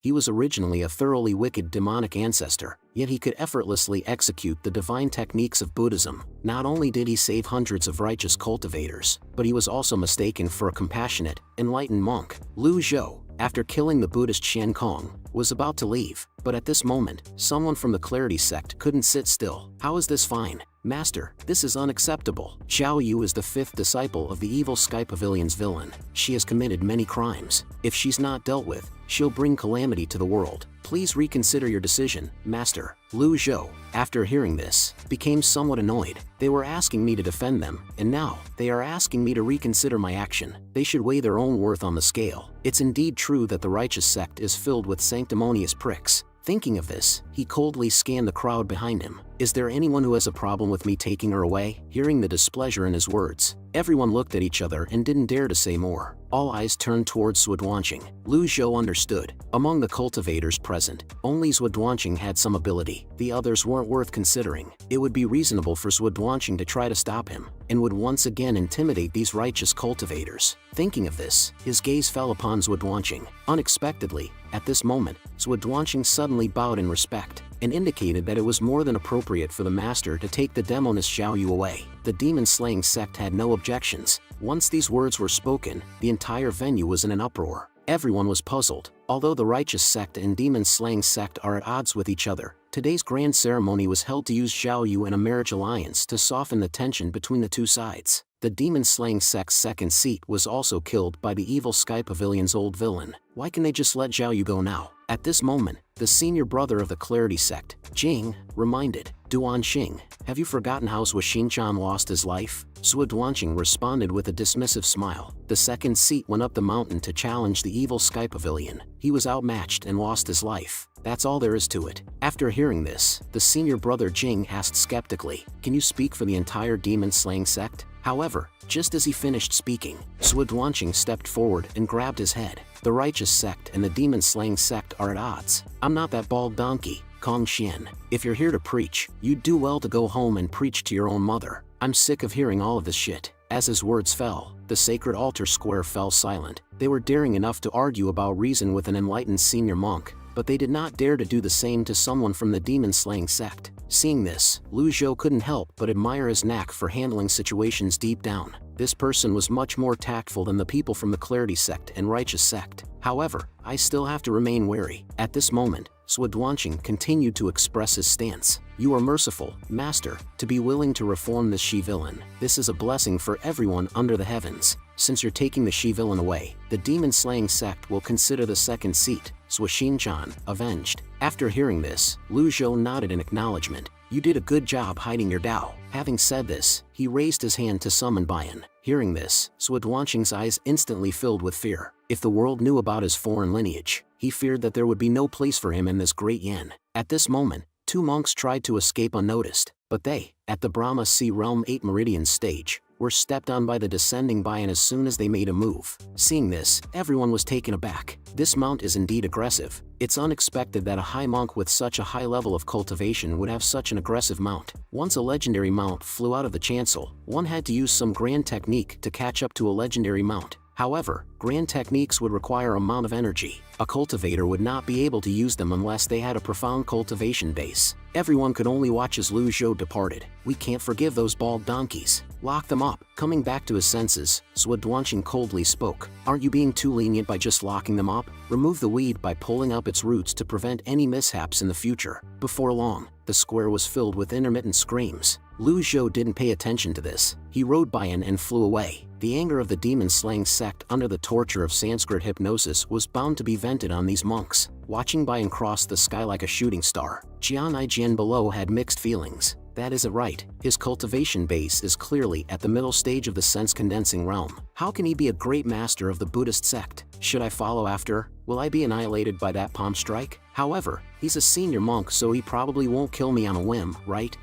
He was originally a thoroughly wicked demonic ancestor, yet he could effortlessly execute the divine techniques of Buddhism. Not only did he save hundreds of righteous cultivators, but he was also mistaken for a compassionate, enlightened monk. Lu Zhou, after killing the Buddhist Shen Kong, was about to leave, but at this moment, someone from the Clarity sect couldn't sit still. How is this fine? Master, this is unacceptable. Xiao Yu is the 5th disciple of the evil Sky Pavilion's villain. She has committed many crimes. If she's not dealt with, she'll bring calamity to the world. Please reconsider your decision, Master. Lu Zhou, after hearing this, became somewhat annoyed. They were asking me to defend them, and now, they are asking me to reconsider my action. They should weigh their own worth on the scale. It's indeed true that the righteous sect is filled with sanctimonious pricks. Thinking of this, he coldly scanned the crowd behind him. Is there anyone who has a problem with me taking her away? Hearing the displeasure in his words, everyone looked at each other and didn't dare to say more. All eyes turned towards Zhuoduanqing. Lu Zhou understood. Among the cultivators present, only Zhuoduanqing had some ability. The others weren't worth considering. It would be reasonable for Zhuoduanqing to try to stop him, and would once again intimidate these righteous cultivators. Thinking of this, his gaze fell upon Zhuoduanqing. Unexpectedly, at this moment, Zhuoduanqing suddenly bowed in respect, and indicated that it was more than appropriate for the master to take the demoness Xiao Yu away. The demon-slaying sect had no objections. Once these words were spoken, the entire venue was in an uproar. Everyone was puzzled. Although the righteous sect and demon-slaying sect are at odds with each other, today's grand ceremony was held to use Xiao Yu and a marriage alliance to soften the tension between the two sides. The demon-slaying sect's second seat was also killed by the evil Sky Pavilion's old villain. Why can they just let Xiao Yu go now? At this moment, the senior brother of the Clarity sect, Jing, reminded, Duanqing, have you forgotten how Zhuoxinchan lost his life? Zhuoduanqing responded with a dismissive smile. The second seat went up the mountain to challenge the evil Sky Pavilion. He was outmatched and lost his life. That's all there is to it. After hearing this, the senior brother Jing asked skeptically, can you speak for the entire demon-slaying sect? However, just as he finished speaking, Zhuoduanqing stepped forward and grabbed his head. The righteous sect and the demon-slaying sect are at odds. I'm not that bald donkey, Kong Xian. If you're here to preach, you'd do well to go home and preach to your own mother. I'm sick of hearing all of this shit. As his words fell, the sacred altar square fell silent. They were daring enough to argue about reason with an enlightened senior monk, but they did not dare to do the same to someone from the demon-slaying sect. Seeing this, Lu Zhou couldn't help but admire his knack for handling situations deep down. This person was much more tactful than the people from the Clarity sect and Righteous sect. However, I still have to remain wary. At this moment, Zhuoduanqing continued to express his stance. You are merciful, Master, to be willing to reform this she-villain. This is a blessing for everyone under the heavens. Since you're taking the she-villain away, the demon-slaying sect will consider the second seat, Zhuoxinchan, avenged. After hearing this, Lu Zhou nodded in acknowledgement. You did a good job hiding your Dao. Having said this, he raised his hand to summon Bian. Hearing this, Zhuoduanqing's eyes instantly filled with fear. If the world knew about his foreign lineage, he feared that there would be no place for him in this great yen. At this moment, two monks tried to escape unnoticed, but they, at the Brahma Sea Realm 8 Meridian stage, were stepped on by the descending Bian as soon as they made a move. Seeing this, everyone was taken aback. This mount is indeed aggressive. It's unexpected that a high monk with such a high level of cultivation would have such an aggressive mount. Once a legendary mount flew out of the chancel, one had to use some grand technique to catch up to a legendary mount. However, grand techniques would require a amount of energy. A cultivator would not be able to use them unless they had a profound cultivation base. Everyone could only watch as Lu Zhou departed. We can't forgive those bald donkeys. Lock them up. Coming back to his senses, Zhuoduanqing coldly spoke. Aren't you being too lenient by just locking them up? Remove the weed by pulling up its roots to prevent any mishaps in the future. Before long, the square was filled with intermittent screams. Lu Zhou didn't pay attention to this. He rode Bian and flew away. The anger of the demon-slaying sect under the torture of Sanskrit hypnosis was bound to be vented on these monks. Watching Bian cross the sky like a shooting star, Jian Ijian below had mixed feelings. That isn't right. His cultivation base is clearly at the middle stage of the sense-condensing realm. How can he be a great master of the Buddhist sect? Should I follow after? Will I be annihilated by that palm strike? However, he's a senior monk, so he probably won't kill me on a whim, right?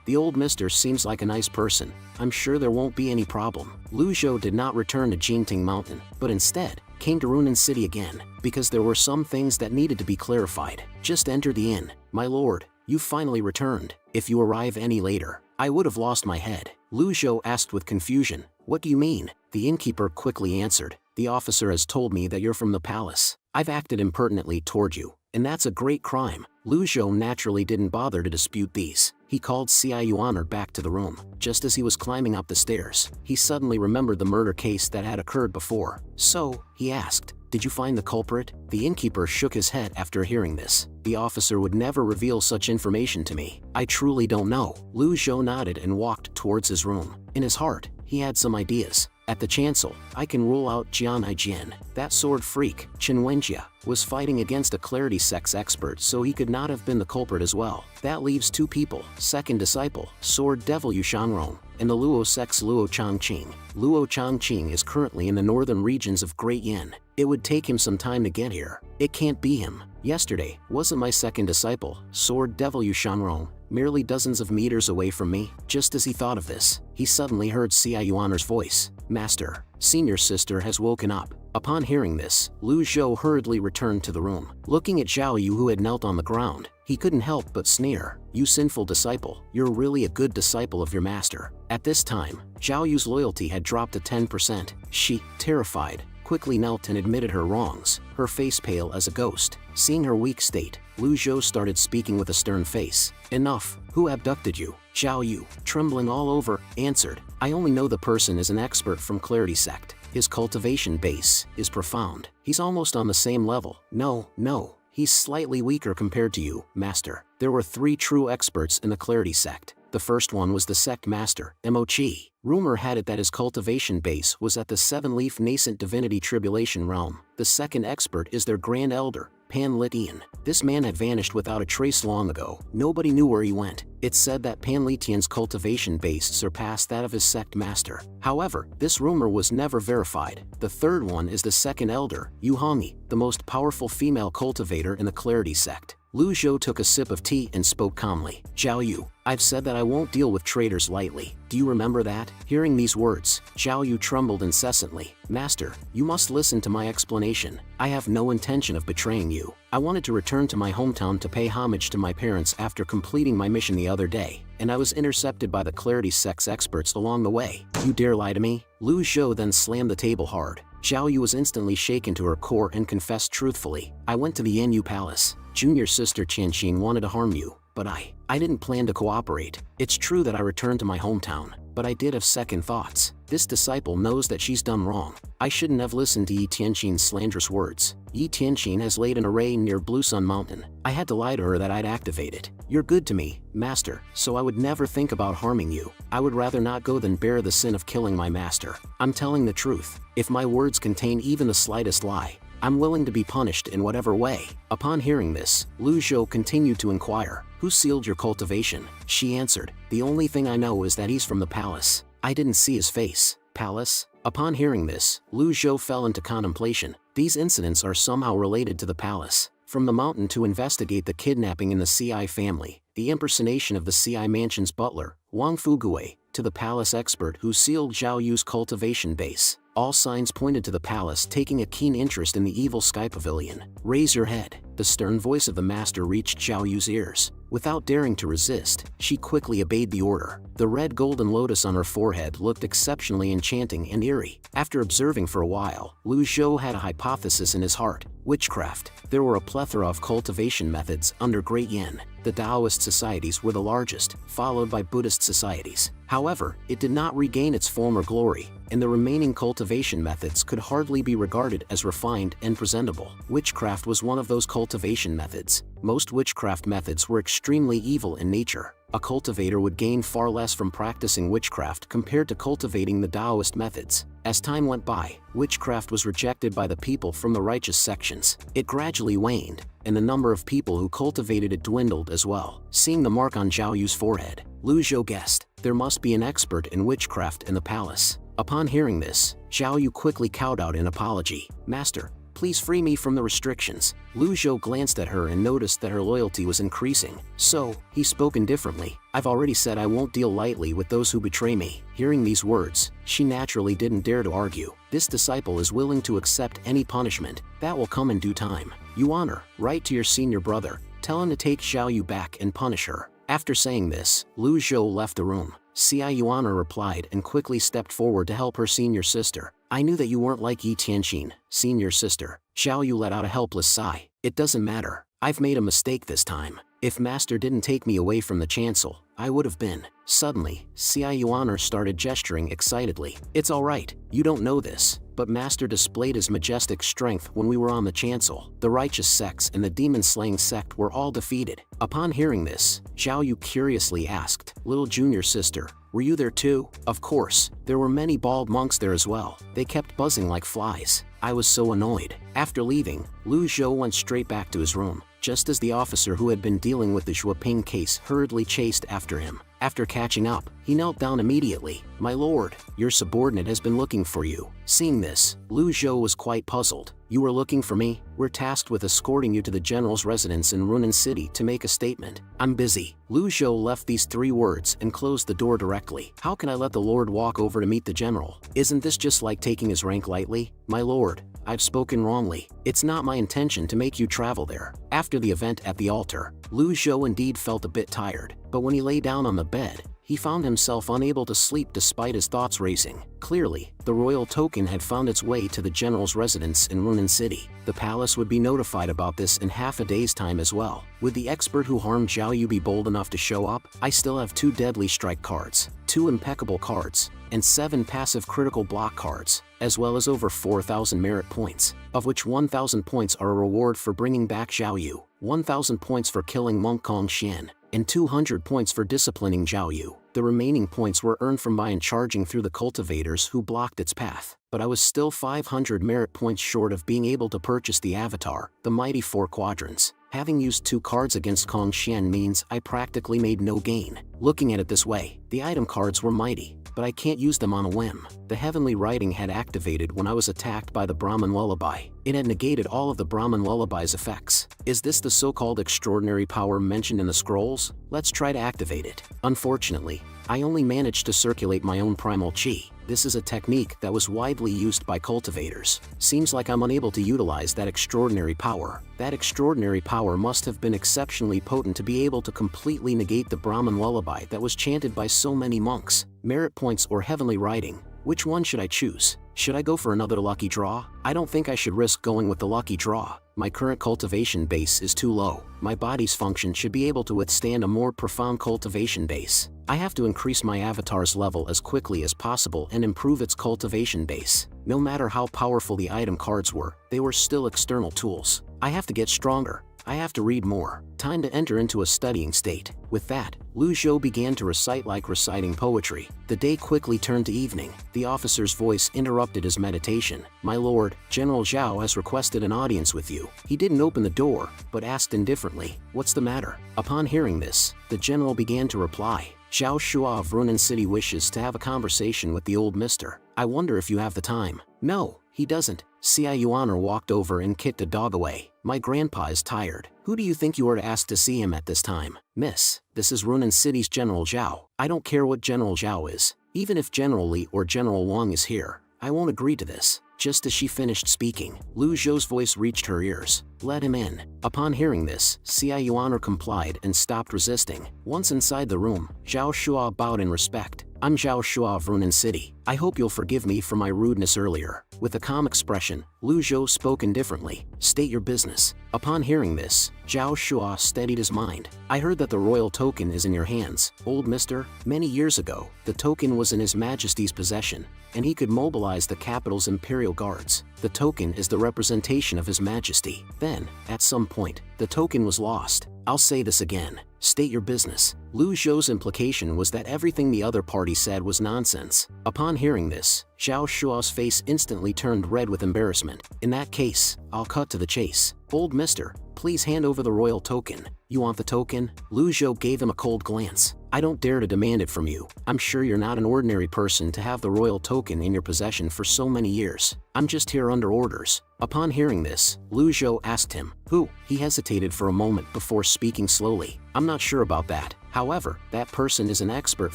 The old mister seems like a nice person. I'm sure there won't be any problem. Lu Zhou did not return to Jingting Mountain, but instead came to Runan City again, because there were some things that needed to be clarified. Just enter the inn. My lord, you finally returned. If you arrive any later, I would have lost my head. Lu Zhou asked with confusion. What do you mean? The innkeeper quickly answered. The officer has told me that you're from the palace. I've acted impertinently toward you, and that's a great crime. Lu Zhou naturally didn't bother to dispute these. He called Xia Yuan back to the room. Just as he was climbing up the stairs, he suddenly remembered the murder case that had occurred before. So, he asked, "Did you find the culprit?" The innkeeper shook his head after hearing this. "The officer would never reveal such information to me. I truly don't know." Lu Zhou nodded and walked towards his room. In his heart, he had some ideas. At the chancel, I can rule out Jian Aijian. That sword freak, Chen Wenjia, was fighting against a clarity sex expert, so he could not have been the culprit as well. That leaves two people, second disciple, sword devil Yu Shangrong, and the Luo sex Luo Changqing. Luo Changqing is currently in the northern regions of Great Yin. It would take him some time to get here. It can't be him. Yesterday, wasn't my second disciple, sword devil Yu Shangrong, merely dozens of meters away from me? Just as he thought of this, he suddenly heard Xia Yuan's voice. "Master, senior sister has woken up." Upon hearing this, Lu Zhou hurriedly returned to the room. Looking at Zhao Yu, who had knelt on the ground, he couldn't help but sneer. "You sinful disciple, you're really a good disciple of your master." At this time, Zhao Yu's loyalty had dropped to 10%. She, terrified, quickly knelt and admitted her wrongs, her face pale as a ghost. Seeing her weak state, Lu Zhou started speaking with a stern face. "Enough. Who abducted you?" Zhao Yu, trembling all over, answered, "I only know the person is an expert from Clarity Sect. His cultivation base is profound. He's almost on the same level." No, he's slightly weaker compared to you, Master. There were 3 true experts in the Clarity Sect. The first one was the sect master, Mochi. Rumor had it that his cultivation base was at the 7-leaf nascent divinity tribulation realm. The second expert is their grand elder, Pan Litian. This man had vanished without a trace long ago. Nobody knew where he went. It's said that Pan Litian's cultivation base surpassed that of his sect master. However, this rumor was never verified. The third one is the second elder, Yu Hongi, the most powerful female cultivator in the Clarity Sect. Lu Zhou took a sip of tea and spoke calmly. "Zhao Yu, I've said that I won't deal with traitors lightly. Do you remember that?" Hearing these words, Zhao Yu trembled incessantly. "Master, you must listen to my explanation. I have no intention of betraying you. I wanted to return to my hometown to pay homage to my parents after completing my mission the other day, and I was intercepted by the Clarity Sect's experts along the way. You dare lie to me?" Lu Zhou then slammed the table hard. Zhao Yu was instantly shaken to her core and confessed truthfully. "I went to the Yanyu Palace. Junior sister Qianxin wanted to harm you, but I didn't plan to cooperate. It's true that I returned to my hometown, but I did have second thoughts. This disciple knows that she's done wrong. I shouldn't have listened to Yi Tianxin's slanderous words. Yi Tianxin has laid an array near Blue Sun Mountain. I had to lie to her that I'd activate it. You're good to me, Master, so I would never think about harming you. I would rather not go than bear the sin of killing my master. I'm telling the truth. If my words contain even the slightest lie, I'm willing to be punished in whatever way." Upon hearing this, Lu Zhou continued to inquire, "Who sealed your cultivation?" She answered, "The only thing I know is that he's from the palace. I didn't see his face." Palace? Upon hearing this, Lu Zhou fell into contemplation. These incidents are somehow related to the palace. From the mountain to investigate the kidnapping in the CI family, the impersonation of the CI mansion's butler, Wang Fugui, to the palace expert who sealed Zhao Yu's cultivation base. All signs pointed to the palace taking a keen interest in the evil Sky Pavilion. "Raise your head." The stern voice of the master reached Zhao Yu's ears. Without daring to resist, she quickly obeyed the order. The red golden lotus on her forehead looked exceptionally enchanting and eerie. After observing for a while, Lu Zhou had a hypothesis in his heart: witchcraft. There were a plethora of cultivation methods under Great Yin. The Taoist societies were the largest, followed by Buddhist societies. However, it did not regain its former glory, and the remaining cultivation methods could hardly be regarded as refined and presentable. Witchcraft was one of those cultivation methods. Most witchcraft methods were extremely evil in nature. A cultivator would gain far less from practicing witchcraft compared to cultivating the Taoist methods. As time went by, witchcraft was rejected by the people from the righteous sections. It gradually waned, and the number of people who cultivated it dwindled as well. Seeing the mark on Zhao Yu's forehead, Lu Zhou guessed, there must be an expert in witchcraft in the palace. Upon hearing this, Zhao Yu quickly kowtowed in apology. "Master, please free me from the restrictions." Lu Zhou glanced at her and noticed that her loyalty was increasing. So, he spoke indifferently. "I've already said I won't deal lightly with those who betray me." Hearing these words, she naturally didn't dare to argue. This disciple is willing to accept any punishment. That will come in due time. You honor, write to your senior brother, tell him to take Zhao Yu back and punish her. After saying this, Lu Zhou left the room. Xia Yuan replied and quickly stepped forward to help her senior sister. "I knew that you weren't like Yi Tianxin, senior sister. Xiao Yu let out a helpless sigh. It doesn't matter. I've made a mistake this time. If Master didn't take me away from the chancel, I would have been. Suddenly, Xia Yuaner started gesturing excitedly. It's alright, you don't know this, but Master displayed his majestic strength when we were on the chancel. The righteous sects and the demon-slaying sect were all defeated. Upon hearing this, Xiao Yu curiously asked, "Little junior sister, were you there too?" Of course, there were many bald monks there as well. They kept buzzing like flies. I was so annoyed. After leaving, Lu Zhou went straight back to his room, just as the officer who had been dealing with the Shuaping case hurriedly chased after him. After catching up, he knelt down immediately. "My lord, your subordinate has been looking for you." Seeing this, Lu Zhou was quite puzzled. "You were looking for me? We're tasked with escorting you to the general's residence in Runan City to make a statement." "I'm busy." Lu Zhou left these 3 words and closed the door directly. "How can I let the lord walk over to meet the general? Isn't this just like taking his rank lightly?" "My lord, I've spoken wrongly. It's not my intention to make you travel there." After the event at the altar, Lu Zhou indeed felt a bit tired, but when he lay down on the bed, he found himself unable to sleep despite his thoughts racing. Clearly, the royal token had found its way to the general's residence in Runan City. The palace would be notified about this in half a day's time as well. Would the expert who harmed Xiao Yu be bold enough to show up? I still have 2 deadly strike cards, 2 impeccable cards, and 7 passive critical block cards, as well as over 4,000 merit points, of which 1,000 points are a reward for bringing back Xiao Yu, 1,000 points for killing Monk Kong Xian, and 200 points for disciplining Zhao Yu. The remaining points were earned from my charging through the cultivators who blocked its path, but I was still 500 merit points short of being able to purchase the avatar, the mighty 4 quadrants. Having used 2 cards against Kong Xian means I practically made no gain. Looking at it this way, the item cards were mighty, but I can't use them on a whim. The heavenly writing had activated when I was attacked by the Brahmin lullaby. It had negated all of the Brahmin lullaby's effects. Is this the so-called extraordinary power mentioned in the scrolls? Let's try to activate it. Unfortunately, I only managed to circulate my own primal chi. This is a technique that was widely used by cultivators. Seems like I'm unable to utilize that extraordinary power. That extraordinary power must have been exceptionally potent to be able to completely negate the Brahmin lullaby that was chanted by so many monks. Merit points or heavenly writing? Which one should I choose? Should I go for another lucky draw? I don't think I should risk going with the lucky draw. My current cultivation base is too low. My body's function should be able to withstand a more profound cultivation base. I have to increase my avatar's level as quickly as possible and improve its cultivation base. No matter how powerful the item cards were, they were still external tools. I have to get stronger. I have to read more. Time to enter into a studying state. With that, Lu Zhou began to recite like reciting poetry. The day quickly turned to evening. The officer's voice interrupted his meditation. "My lord, General Zhao has requested an audience with you." He didn't open the door, but asked indifferently, "What's the matter?" Upon hearing this, the general began to reply, "Zhao Shua of Runan City wishes to have a conversation with the old mister. I wonder if you have the time." "No, he doesn't." Xia Yuaner walked over and kicked a dog away. "My grandpa is tired. Who do you think you are to ask to see him at this time?" "Miss, this is Runan City's General Zhao." "I don't care what General Zhao is. Even if General Li or General Wang is here, I won't agree to this." Just as she finished speaking, Lu Zhou's voice reached her ears. "Let him in." Upon hearing this, Xia Yuaner complied and stopped resisting. Once inside the room, Zhao Shua bowed in respect. "I'm Zhao Shua of Runan City. I hope you'll forgive me for my rudeness earlier." With a calm expression, Lu Zhou spoke indifferently. "State your business." Upon hearing this, Zhao Shua steadied his mind. "I heard that the royal token is in your hands, old mister. Many years ago, the token was in His Majesty's possession, and he could mobilize the capital's imperial guards. The token is the representation of His Majesty. Then, at some point, the token was lost. I'll say this again. State your business." Lu Zhou's implication was that everything the other party said was nonsense. Upon hearing this, Zhao Shua's face instantly turned red with embarrassment. "In that case, I'll cut to the chase. Old mister, please hand over the royal token." "You want the token?" Lu Zhou gave him a cold glance. "I don't dare to demand it from you. I'm sure you're not an ordinary person to have the royal token in your possession for so many years. I'm just here under orders." Upon hearing this, Lu Zhou asked him, "Who?" He hesitated for a moment before speaking slowly. "I'm not sure about that. However, that person is an expert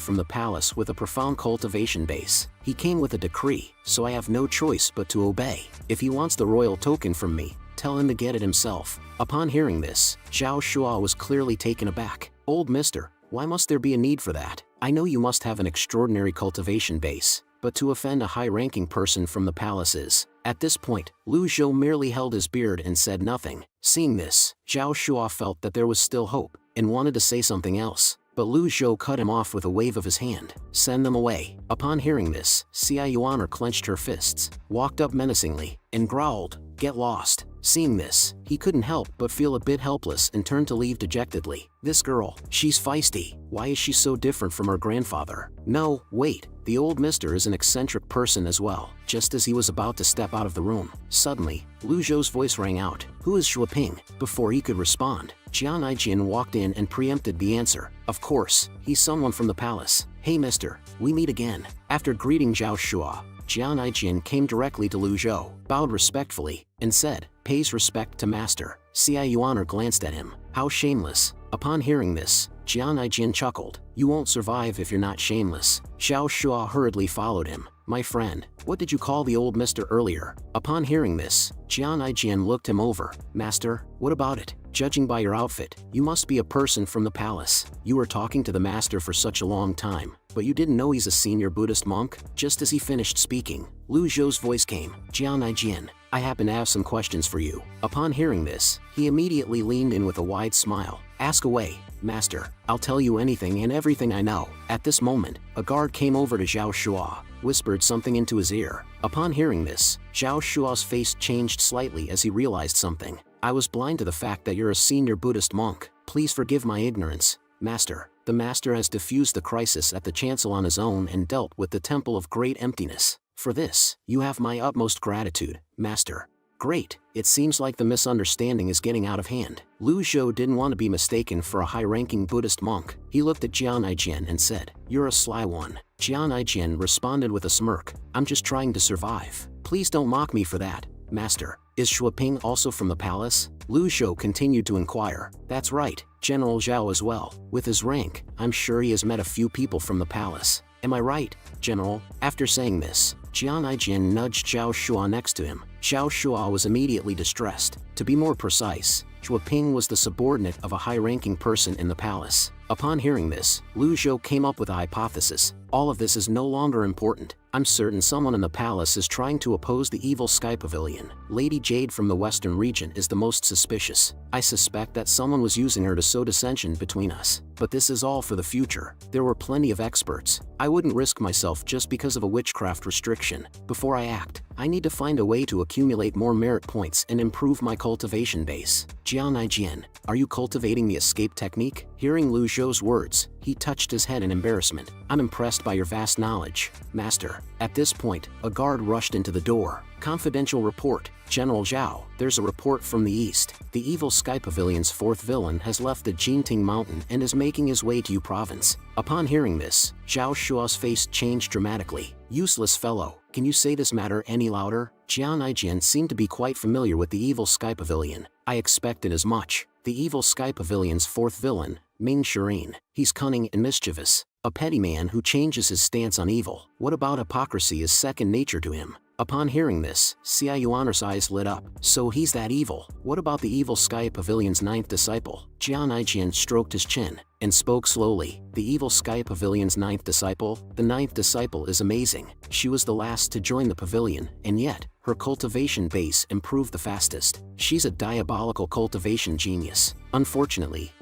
from the palace with a profound cultivation base. He came with a decree, so I have no choice but to obey. If he wants the royal token from me, tell him to get it himself." Upon hearing this, Zhao Shua was clearly taken aback. "Old mister, why must there be a need for that? I know you must have an extraordinary cultivation base, but to offend a high-ranking person from the palace is..." At this point, Lu Zhou merely held his beard and said nothing. Seeing this, Zhao Shua felt that there was still hope, and wanted to say something else. But Lu Zhou cut him off with a wave of his hand. Send them away. Upon hearing this, Xia Yuan'er clenched her fists, walked up menacingly, and growled, "Get lost." Seeing this, he couldn't help but feel a bit helpless and turned to leave dejectedly. This girl, she's feisty. Why is she so different from her grandfather? No, wait, the old mister is an eccentric person as well. Just as he was about to step out of the room, suddenly, Lu Zhou's voice rang out, "Who is Shuaping?" Before he could respond, Jian Aijian walked in and preempted the answer. Of course, he's someone from the palace. "Hey mister, we meet again." After greeting Zhao Shua, Jian Aijian came directly to Lu Zhou, bowed respectfully, and said, "Pays respect to master." Xia Yuan'er glanced at him. How shameless. Upon hearing this, Jian Aijian chuckled. "You won't survive if you're not shameless." Zhao Shua hurriedly followed him. "My friend, what did you call the old mister earlier?" Upon hearing this, Jian Aijian looked him over. "Master, what about it? Judging by your outfit, you must be a person from the palace. You were talking to the master for such a long time, but you didn't know he's a senior Buddhist monk?" Just as he finished speaking, Lu Zhou's voice came. "Jian Aijian, I happen to have some questions for you." Upon hearing this, he immediately leaned in with a wide smile. "Ask away, master. I'll tell you anything and everything I know." At this moment, a guard came over to Zhao Shua, whispered something into his ear. Upon hearing this, Zhao Shua's face changed slightly as he realized something. "I was blind to the fact that you're a senior Buddhist monk. Please forgive my ignorance, master." The master has diffused the crisis at the chancel on his own and dealt with the temple of great emptiness. For this, you have my utmost gratitude, master. Great, it seems like the misunderstanding is getting out of hand. Lu Zhou didn't want to be mistaken for a high-ranking Buddhist monk. He looked at Jian Aijian and said, "You're a sly one." Jian Aijian responded with a smirk, "I'm just trying to survive. Please don't mock me for that, master." "Is Shuaping also from the palace?" Lu Zhou continued to inquire. "That's right, General Zhao as well. With his rank, I'm sure he has met a few people from the palace. Am I right, General?" After saying this, Jian Aijian nudged Zhao Shua next to him. Zhao Shua was immediately distressed. To be more precise, Shuaping was the subordinate of a high-ranking person in the palace. Upon hearing this, Lu Zhou came up with a hypothesis. "All of this is no longer important. I'm certain someone in the palace is trying to oppose the evil Sky Pavilion. Lady Jade from the western region is the most suspicious. I suspect that someone was using her to sow dissension between us. But this is all for the future. There were plenty of experts. I wouldn't risk myself just because of a witchcraft restriction. Before I act, I need to find a way to accumulate more merit points and improve my cultivation base." Jian Aijian, are you cultivating the escape technique? Hearing Lu Zhou's words, he touched his head in embarrassment. "I'm impressed by your vast knowledge, master." At this point, a guard rushed into the door. "Confidential report, General Zhao. There's a report from the east. The evil Sky Pavilion's fourth villain has left the Jinting Mountain and is making his way to Yu Province." Upon hearing this, Zhao Shua's face changed dramatically. "Useless fellow, can you say this matter any louder?" Jian Aijian seemed to be quite familiar with the evil Sky Pavilion. "I expected as much. The evil Sky Pavilion's fourth villain, Ming Shirin. He's cunning and mischievous. A petty man who changes his stance on evil. What about hypocrisy is second nature to him." Upon hearing this, Xia Yuan'er's eyes lit up. "So he's that evil. What about the evil Sky Pavilion's ninth disciple?" Jian Aijian stroked his chin and spoke slowly. "The evil Sky Pavilion's ninth disciple? The ninth disciple is amazing. She was the last to join the pavilion, and yet, her cultivation base improved the fastest. She's a diabolical cultivation genius. Unfortunately,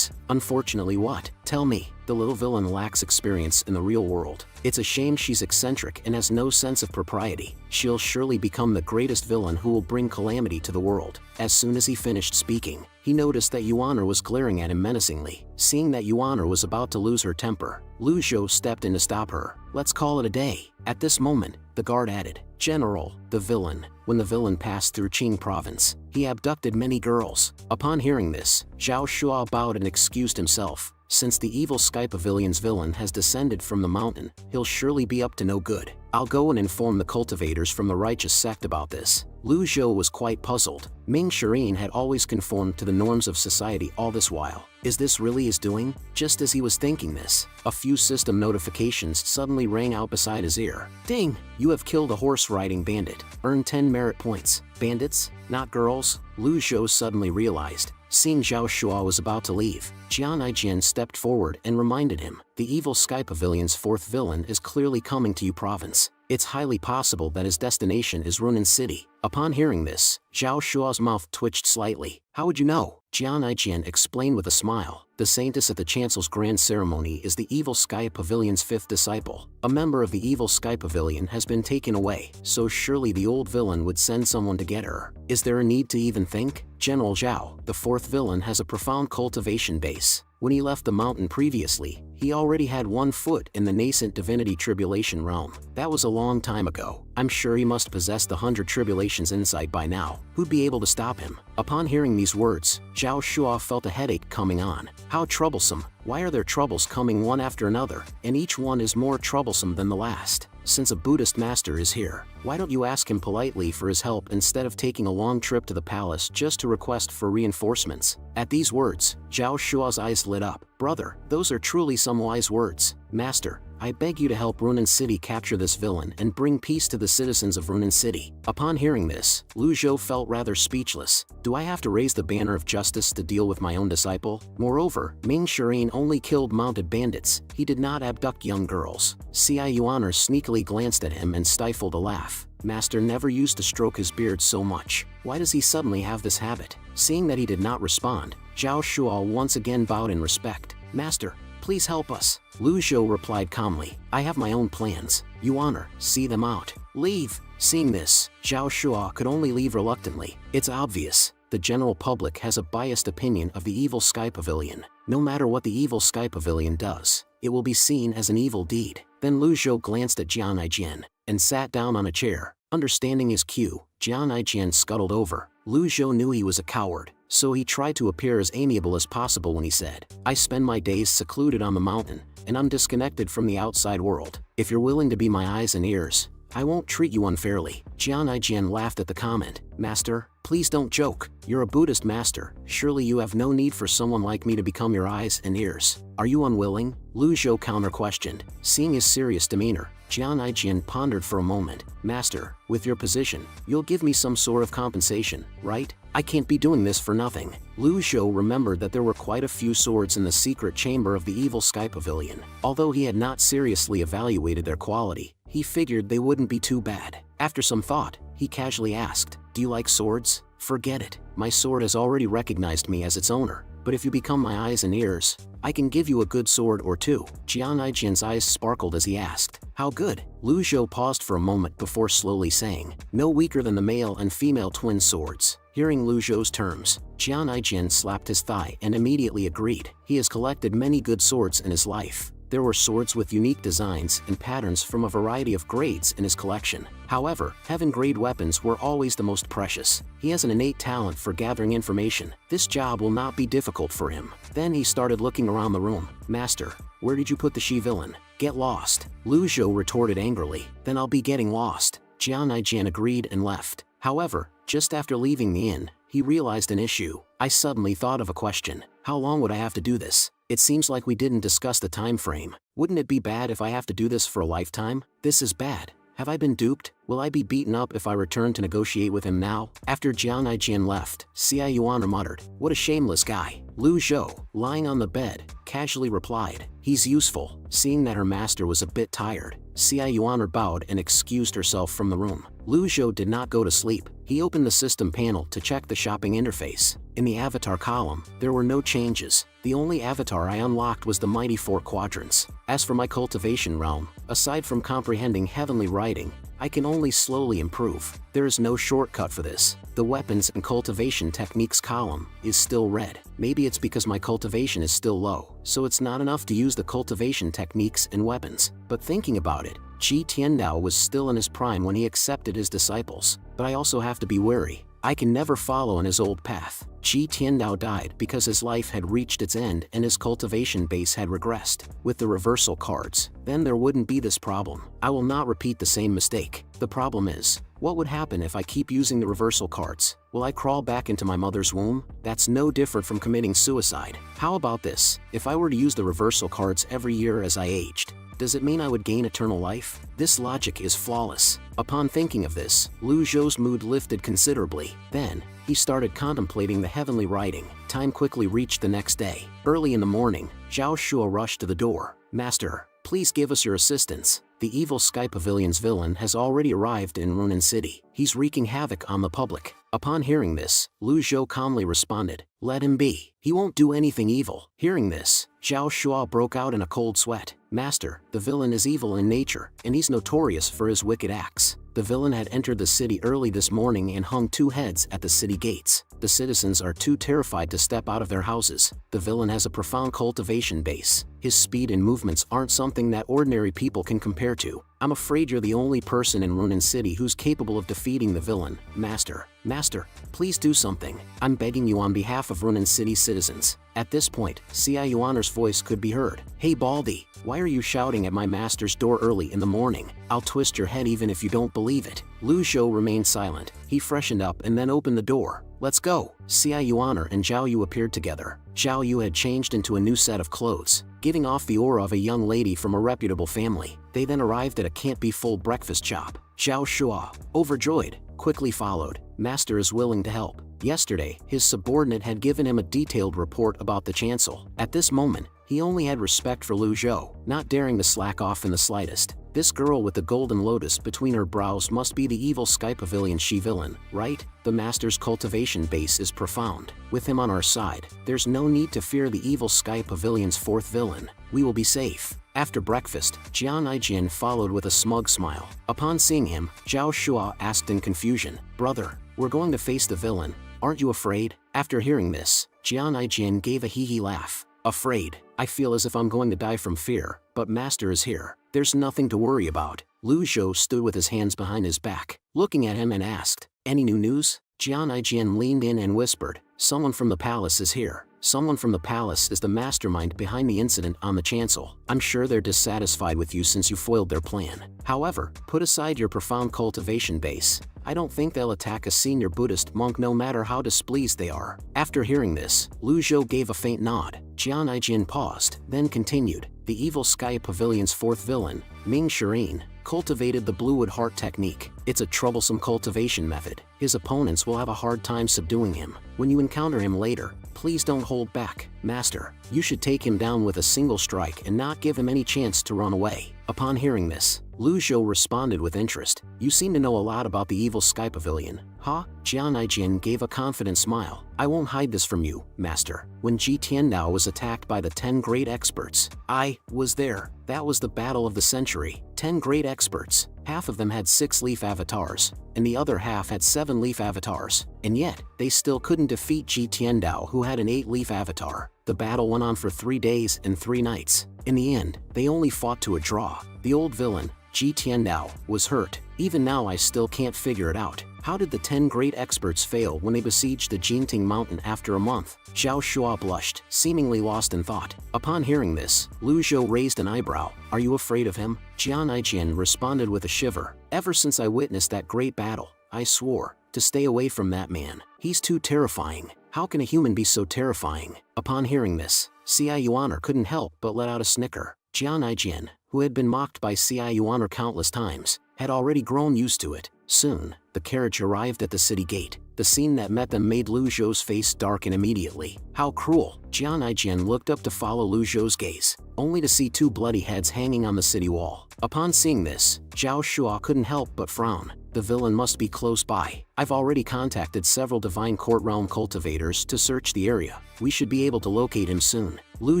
Unfortunately what? Tell me." "The little villain lacks experience in the real world. It's a shame she's eccentric and has no sense of propriety. She'll surely become the greatest villain who will bring calamity to the world." As soon as he finished speaking, he noticed that Yuan'er was glaring at him menacingly. Seeing that Yuan'er was about to lose her temper, Lu Zhou stepped in to stop her. "Let's call it a day." At this moment, the guard added, "General, the villain, when the villain passed through Qing province, he abducted many girls." Upon hearing this, Zhao Shua bowed and excused himself. Since the evil Sky Pavilion's villain has descended from the mountain, he'll surely be up to no good. I'll go and inform the cultivators from the righteous sect about this. Lu Zhou was quite puzzled. Ming Shirin had always conformed to the norms of society all this while. Is this really his doing? Just as he was thinking this, a few system notifications suddenly rang out beside his ear. "Ding! You have killed a horse-riding bandit. Earn 10 merit points." Bandits? Not girls? Lu Zhou suddenly realized. Seeing Zhao Shua was about to leave, Jian Aijian stepped forward and reminded him, The Evil Sky Pavilion's 4th villain is clearly coming to you province. It's highly possible that his destination is Runan City. Upon hearing this, Zhao Shua's mouth twitched slightly. How would you know? Jian Aijian explained with a smile. The saintess at the Chancel's grand ceremony is the Evil Sky Pavilion's 5th disciple. A member of the Evil Sky Pavilion has been taken away, so surely the old villain would send someone to get her. Is there a need to even think? General Zhao, the 4th villain, has a profound cultivation base. When he left the mountain previously, he already had 1 foot in the nascent divinity tribulation realm. That was a long time ago. I'm sure he must possess the 100 tribulations insight by now. Who'd be able to stop him? Upon hearing these words, Zhao Shua felt a headache coming on. How troublesome. Why are there troubles coming one after another, and each one is more troublesome than the last? Since a Buddhist master is here, why don't you ask him politely for his help instead of taking a long trip to the palace just to request for reinforcements? At these words, Zhao Shua's eyes lit up. Brother, those are truly some wise words. Master, I beg you to help Runan City capture this villain and bring peace to the citizens of Runan City. Upon hearing this, Lu Zhou felt rather speechless. Do I have to raise the banner of justice to deal with my own disciple? Moreover, Ming Shirin only killed mounted bandits. He did not abduct young girls. Xia Yuaner sneakily glanced at him and stifled a laugh. Master never used to stroke his beard so much. Why does he suddenly have this habit? Seeing that he did not respond, Zhao Shua once again bowed in respect. Master, please help us. Lu Zhou replied calmly. I have my own plans. Yuaner, see them out. Leave. Seeing this, Zhao Shua could only leave reluctantly. It's obvious. The general public has a biased opinion of the Evil Sky Pavilion. No matter what the Evil Sky Pavilion does, it will be seen as an evil deed. Then Lu Zhou glanced at Jian Aijian and sat down on a chair. Understanding his cue, Jian Aijian scuttled over. Lu Zhou knew he was a coward, so he tried to appear as amiable as possible when he said, I spend my days secluded on the mountain, and I'm disconnected from the outside world. If you're willing to be my eyes and ears, I won't treat you unfairly. Jian Aijian laughed at the comment. Master, please don't joke. You're a Buddhist master. Surely you have no need for someone like me to become your eyes and ears. Are you unwilling? Lu Zhou counter-questioned. Seeing his serious demeanor, Jian Aijian pondered for a moment. Master, with your position, you'll give me some sort of compensation, right? I can't be doing this for nothing. Lu Zhou remembered that there were quite a few swords in the secret chamber of the Evil Sky Pavilion. Although he had not seriously evaluated their quality, he figured they wouldn't be too bad. After some thought, he casually asked, Do you like swords? Forget it. My sword has already recognized me as its owner. But if you become my eyes and ears, I can give you a good sword or two. Jian Aijian's eyes sparkled as he asked, How good? Lu Zhou paused for a moment before slowly saying, No weaker than the male and female twin swords. Hearing Lu Zhou's terms, Jian Aijian slapped his thigh and immediately agreed. He has collected many good swords in his life. There were swords with unique designs and patterns from a variety of grades in his collection. However, heaven-grade weapons were always the most precious. He has an innate talent for gathering information. This job will not be difficult for him. Then he started looking around the room. Master, where did you put the she-villain? Get lost. Lu Zhou retorted angrily. Then I'll be getting lost. Jian Aijian agreed and left. However, just after leaving the inn, he realized an issue. I suddenly thought of a question. How long would I have to do this? It seems like we didn't discuss the time frame. Wouldn't it be bad if I have to do this for a lifetime? This is bad. Have I been duped? Will I be beaten up if I return to negotiate with him now? After Jian Aijian left, Xia Yuaner muttered, What a shameless guy. Lu Zhou, lying on the bed, casually replied, He's useful. Seeing that her master was a bit tired, Xia Yuaner bowed and excused herself from the room. Lu Zhou did not go to sleep. He opened the system panel to check the shopping interface. In the avatar column, there were no changes. The only avatar I unlocked was the mighty 4 quadrants. As for my cultivation realm, aside from comprehending heavenly writing, I can only slowly improve. There is no shortcut for this. The weapons and cultivation techniques column is still red. Maybe it's because my cultivation is still low, so it's not enough to use the cultivation techniques and weapons. But thinking about it, Qi Tiandao was still in his prime when he accepted his disciples. But I also have to be wary. I can never follow in his old path. Qi Tiandao died because his life had reached its end and his cultivation base had regressed. With the reversal cards, then there wouldn't be this problem. I will not repeat the same mistake. The problem is, what would happen if I keep using the reversal cards? Will I crawl back into my mother's womb? That's no different from committing suicide. How about this? If I were to use the reversal cards every year as I aged, does it mean I would gain eternal life? This logic is flawless. Upon thinking of this, Lu Zhou's mood lifted considerably. Then, he started contemplating the heavenly writing. Time quickly reached the next day. Early in the morning, Zhao Shua rushed to the door. Master, please give us your assistance. The evil Sky Pavilion's villain has already arrived in Runan City. He's wreaking havoc on the public. Upon hearing this, Lu Zhou calmly responded, "Let him be. He won't do anything evil." Hearing this, Zhao Shua broke out in a cold sweat. "Master, the villain is evil in nature, and he's notorious for his wicked acts. The villain had entered the city early this morning and hung 2 heads at the city gates. The citizens are too terrified to step out of their houses. The villain has a profound cultivation base. His speed and movements aren't something that ordinary people can compare to. I'm afraid you're the only person in Runan City who's capable of defeating the villain. Master, please do something. I'm begging you on behalf of Runan City citizens." At this point, Xia Yuaner's voice could be heard. "Hey Baldy, why are you shouting at my master's door early in the morning? I'll twist your head even if you don't believe it." Lu Zhou remained silent. He freshened up and then opened the door. "Let's go." Xia Yuaner and Zhao Yu appeared together. Zhao Yu had changed into a new set of clothes, giving off the aura of a young lady from a reputable family. They then arrived at a can't-be-full breakfast shop. Zhao Shua, overjoyed, quickly followed. "Master is willing to help." Yesterday, his subordinate had given him a detailed report about the chancel. At this moment, he only had respect for Lu Zhou, not daring to slack off in the slightest. This girl with the golden lotus between her brows must be the evil Sky Pavilion she-villain, right? The master's cultivation base is profound. With him on our side, there's no need to fear the evil Sky Pavilion's 4th villain. We will be safe. After breakfast, Jian Aijin followed with a smug smile. Upon seeing him, Zhao Shua asked in confusion, "Brother, we're going to face the villain. Aren't you afraid?" After hearing this, Jian Aijin gave a hee-hee laugh. "Afraid? I feel as if I'm going to die from fear, but Master is here. There's nothing to worry about." Lu Zhou stood with his hands behind his back, looking at him and asked, "Any new news?" Jian Aijin leaned in and whispered, "Someone from the palace is here. Someone from the palace is the mastermind behind the incident on the chancel. I'm sure they're dissatisfied with you since you foiled their plan. However, put aside your profound cultivation base. I don't think they'll attack a senior Buddhist monk no matter how displeased they are." After hearing this, Lu Zhou gave a faint nod. Jian Aijin paused, then continued, "The evil Sky Pavilion's 4th villain, Ming Shirin, cultivated the Bluewood Heart technique. It's a troublesome cultivation method. His opponents will have a hard time subduing him. When you encounter him later, please don't hold back. Master, you should take him down with a single strike and not give him any chance to run away." Upon hearing this, Lu Zhou responded with interest. "You seem to know a lot about the evil Sky Pavilion, huh?" Jian Aijin gave a confident smile. "I won't hide this from you, Master. When Ji Tiandao was attacked by the 10 great experts, I was there. That was the battle of the century. 10 great experts. Half of them had 6-leaf avatars, and the other half had 7-leaf avatars. And yet, they still couldn't defeat Ji Tiandao, who had an 8-leaf avatar. The battle went on for 3 days and 3 nights. In the end, they only fought to a draw. The old villain, Ji Tiandao, was hurt. Even now I still can't figure it out. How did the 10 great experts fail when they besieged the Jinting Mountain after a month?" Zhao Shua blushed, seemingly lost in thought. Upon hearing this, Lu Zhou raised an eyebrow. "Are you afraid of him?" Jian Aijin responded with a shiver. "Ever since I witnessed that great battle, I swore to stay away from that man. He's too terrifying. How can a human be so terrifying?" Upon hearing this, Xia Yuaner couldn't help but let out a snicker. Jian Aijin, who had been mocked by Xia Yuaner countless times, had already grown used to it. Soon, the carriage arrived at the city gate. The scene that met them made Lu Zhou's face darken immediately. How cruel! Jian Aijin looked up to follow Lu Zhou's gaze, only to see 2 bloody heads hanging on the city wall. Upon seeing this, Zhao Shua couldn't help but frown. The villain must be close by. I've already contacted several Divine Court Realm cultivators to search the area. We should be able to locate him soon. Lu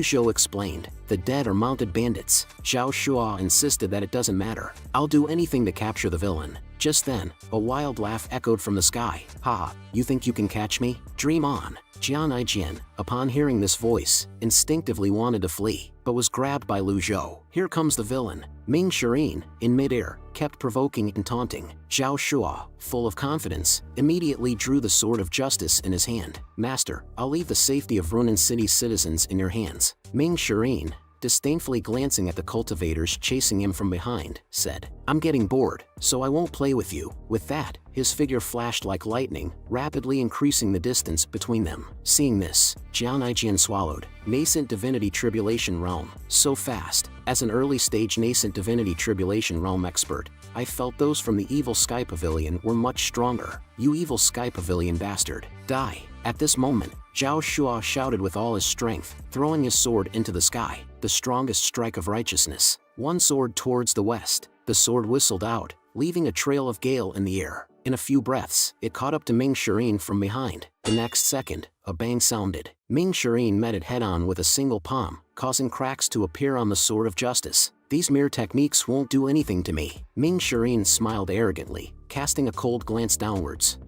Zhou explained. The dead are mounted bandits. Zhao Shua insisted that it doesn't matter. I'll do anything to capture the villain. Just then, a wild laugh echoed from the sky. "Ha, you think you can catch me? Dream on." Jian Aijin, upon hearing this voice, instinctively wanted to flee, but was grabbed by Lu Zhou. Here comes the villain. Ming Shirin, in midair, kept provoking and taunting. Zhao Shua, full of confidence, immediately drew the sword of justice in his hand. "Master, I'll leave the safety of Runan City's citizens in your hands." Ming Shirin, disdainfully glancing at the cultivators chasing him from behind, said, "I'm getting bored, so I won't play with you." With that, his figure flashed like lightning, rapidly increasing the distance between them. Seeing this, Jian Aijin swallowed. Nascent Divinity Tribulation Realm, so fast. As an early-stage Nascent Divinity Tribulation Realm expert, I felt those from the evil Sky Pavilion were much stronger. "You evil Sky Pavilion bastard, die!" At this moment, Zhao Shua shouted with all his strength, throwing his sword into the sky. the strongest strike of righteousness. One sword towards the west. The sword whistled out, leaving a trail of gale in the air. In a few breaths, it caught up to Ming Shireen from behind. The next second, a bang sounded. Ming Shireen met it head-on with a single palm, causing cracks to appear on the sword of justice. These mere techniques won't do anything to me. Ming Shireen smiled arrogantly, casting a cold glance downwards.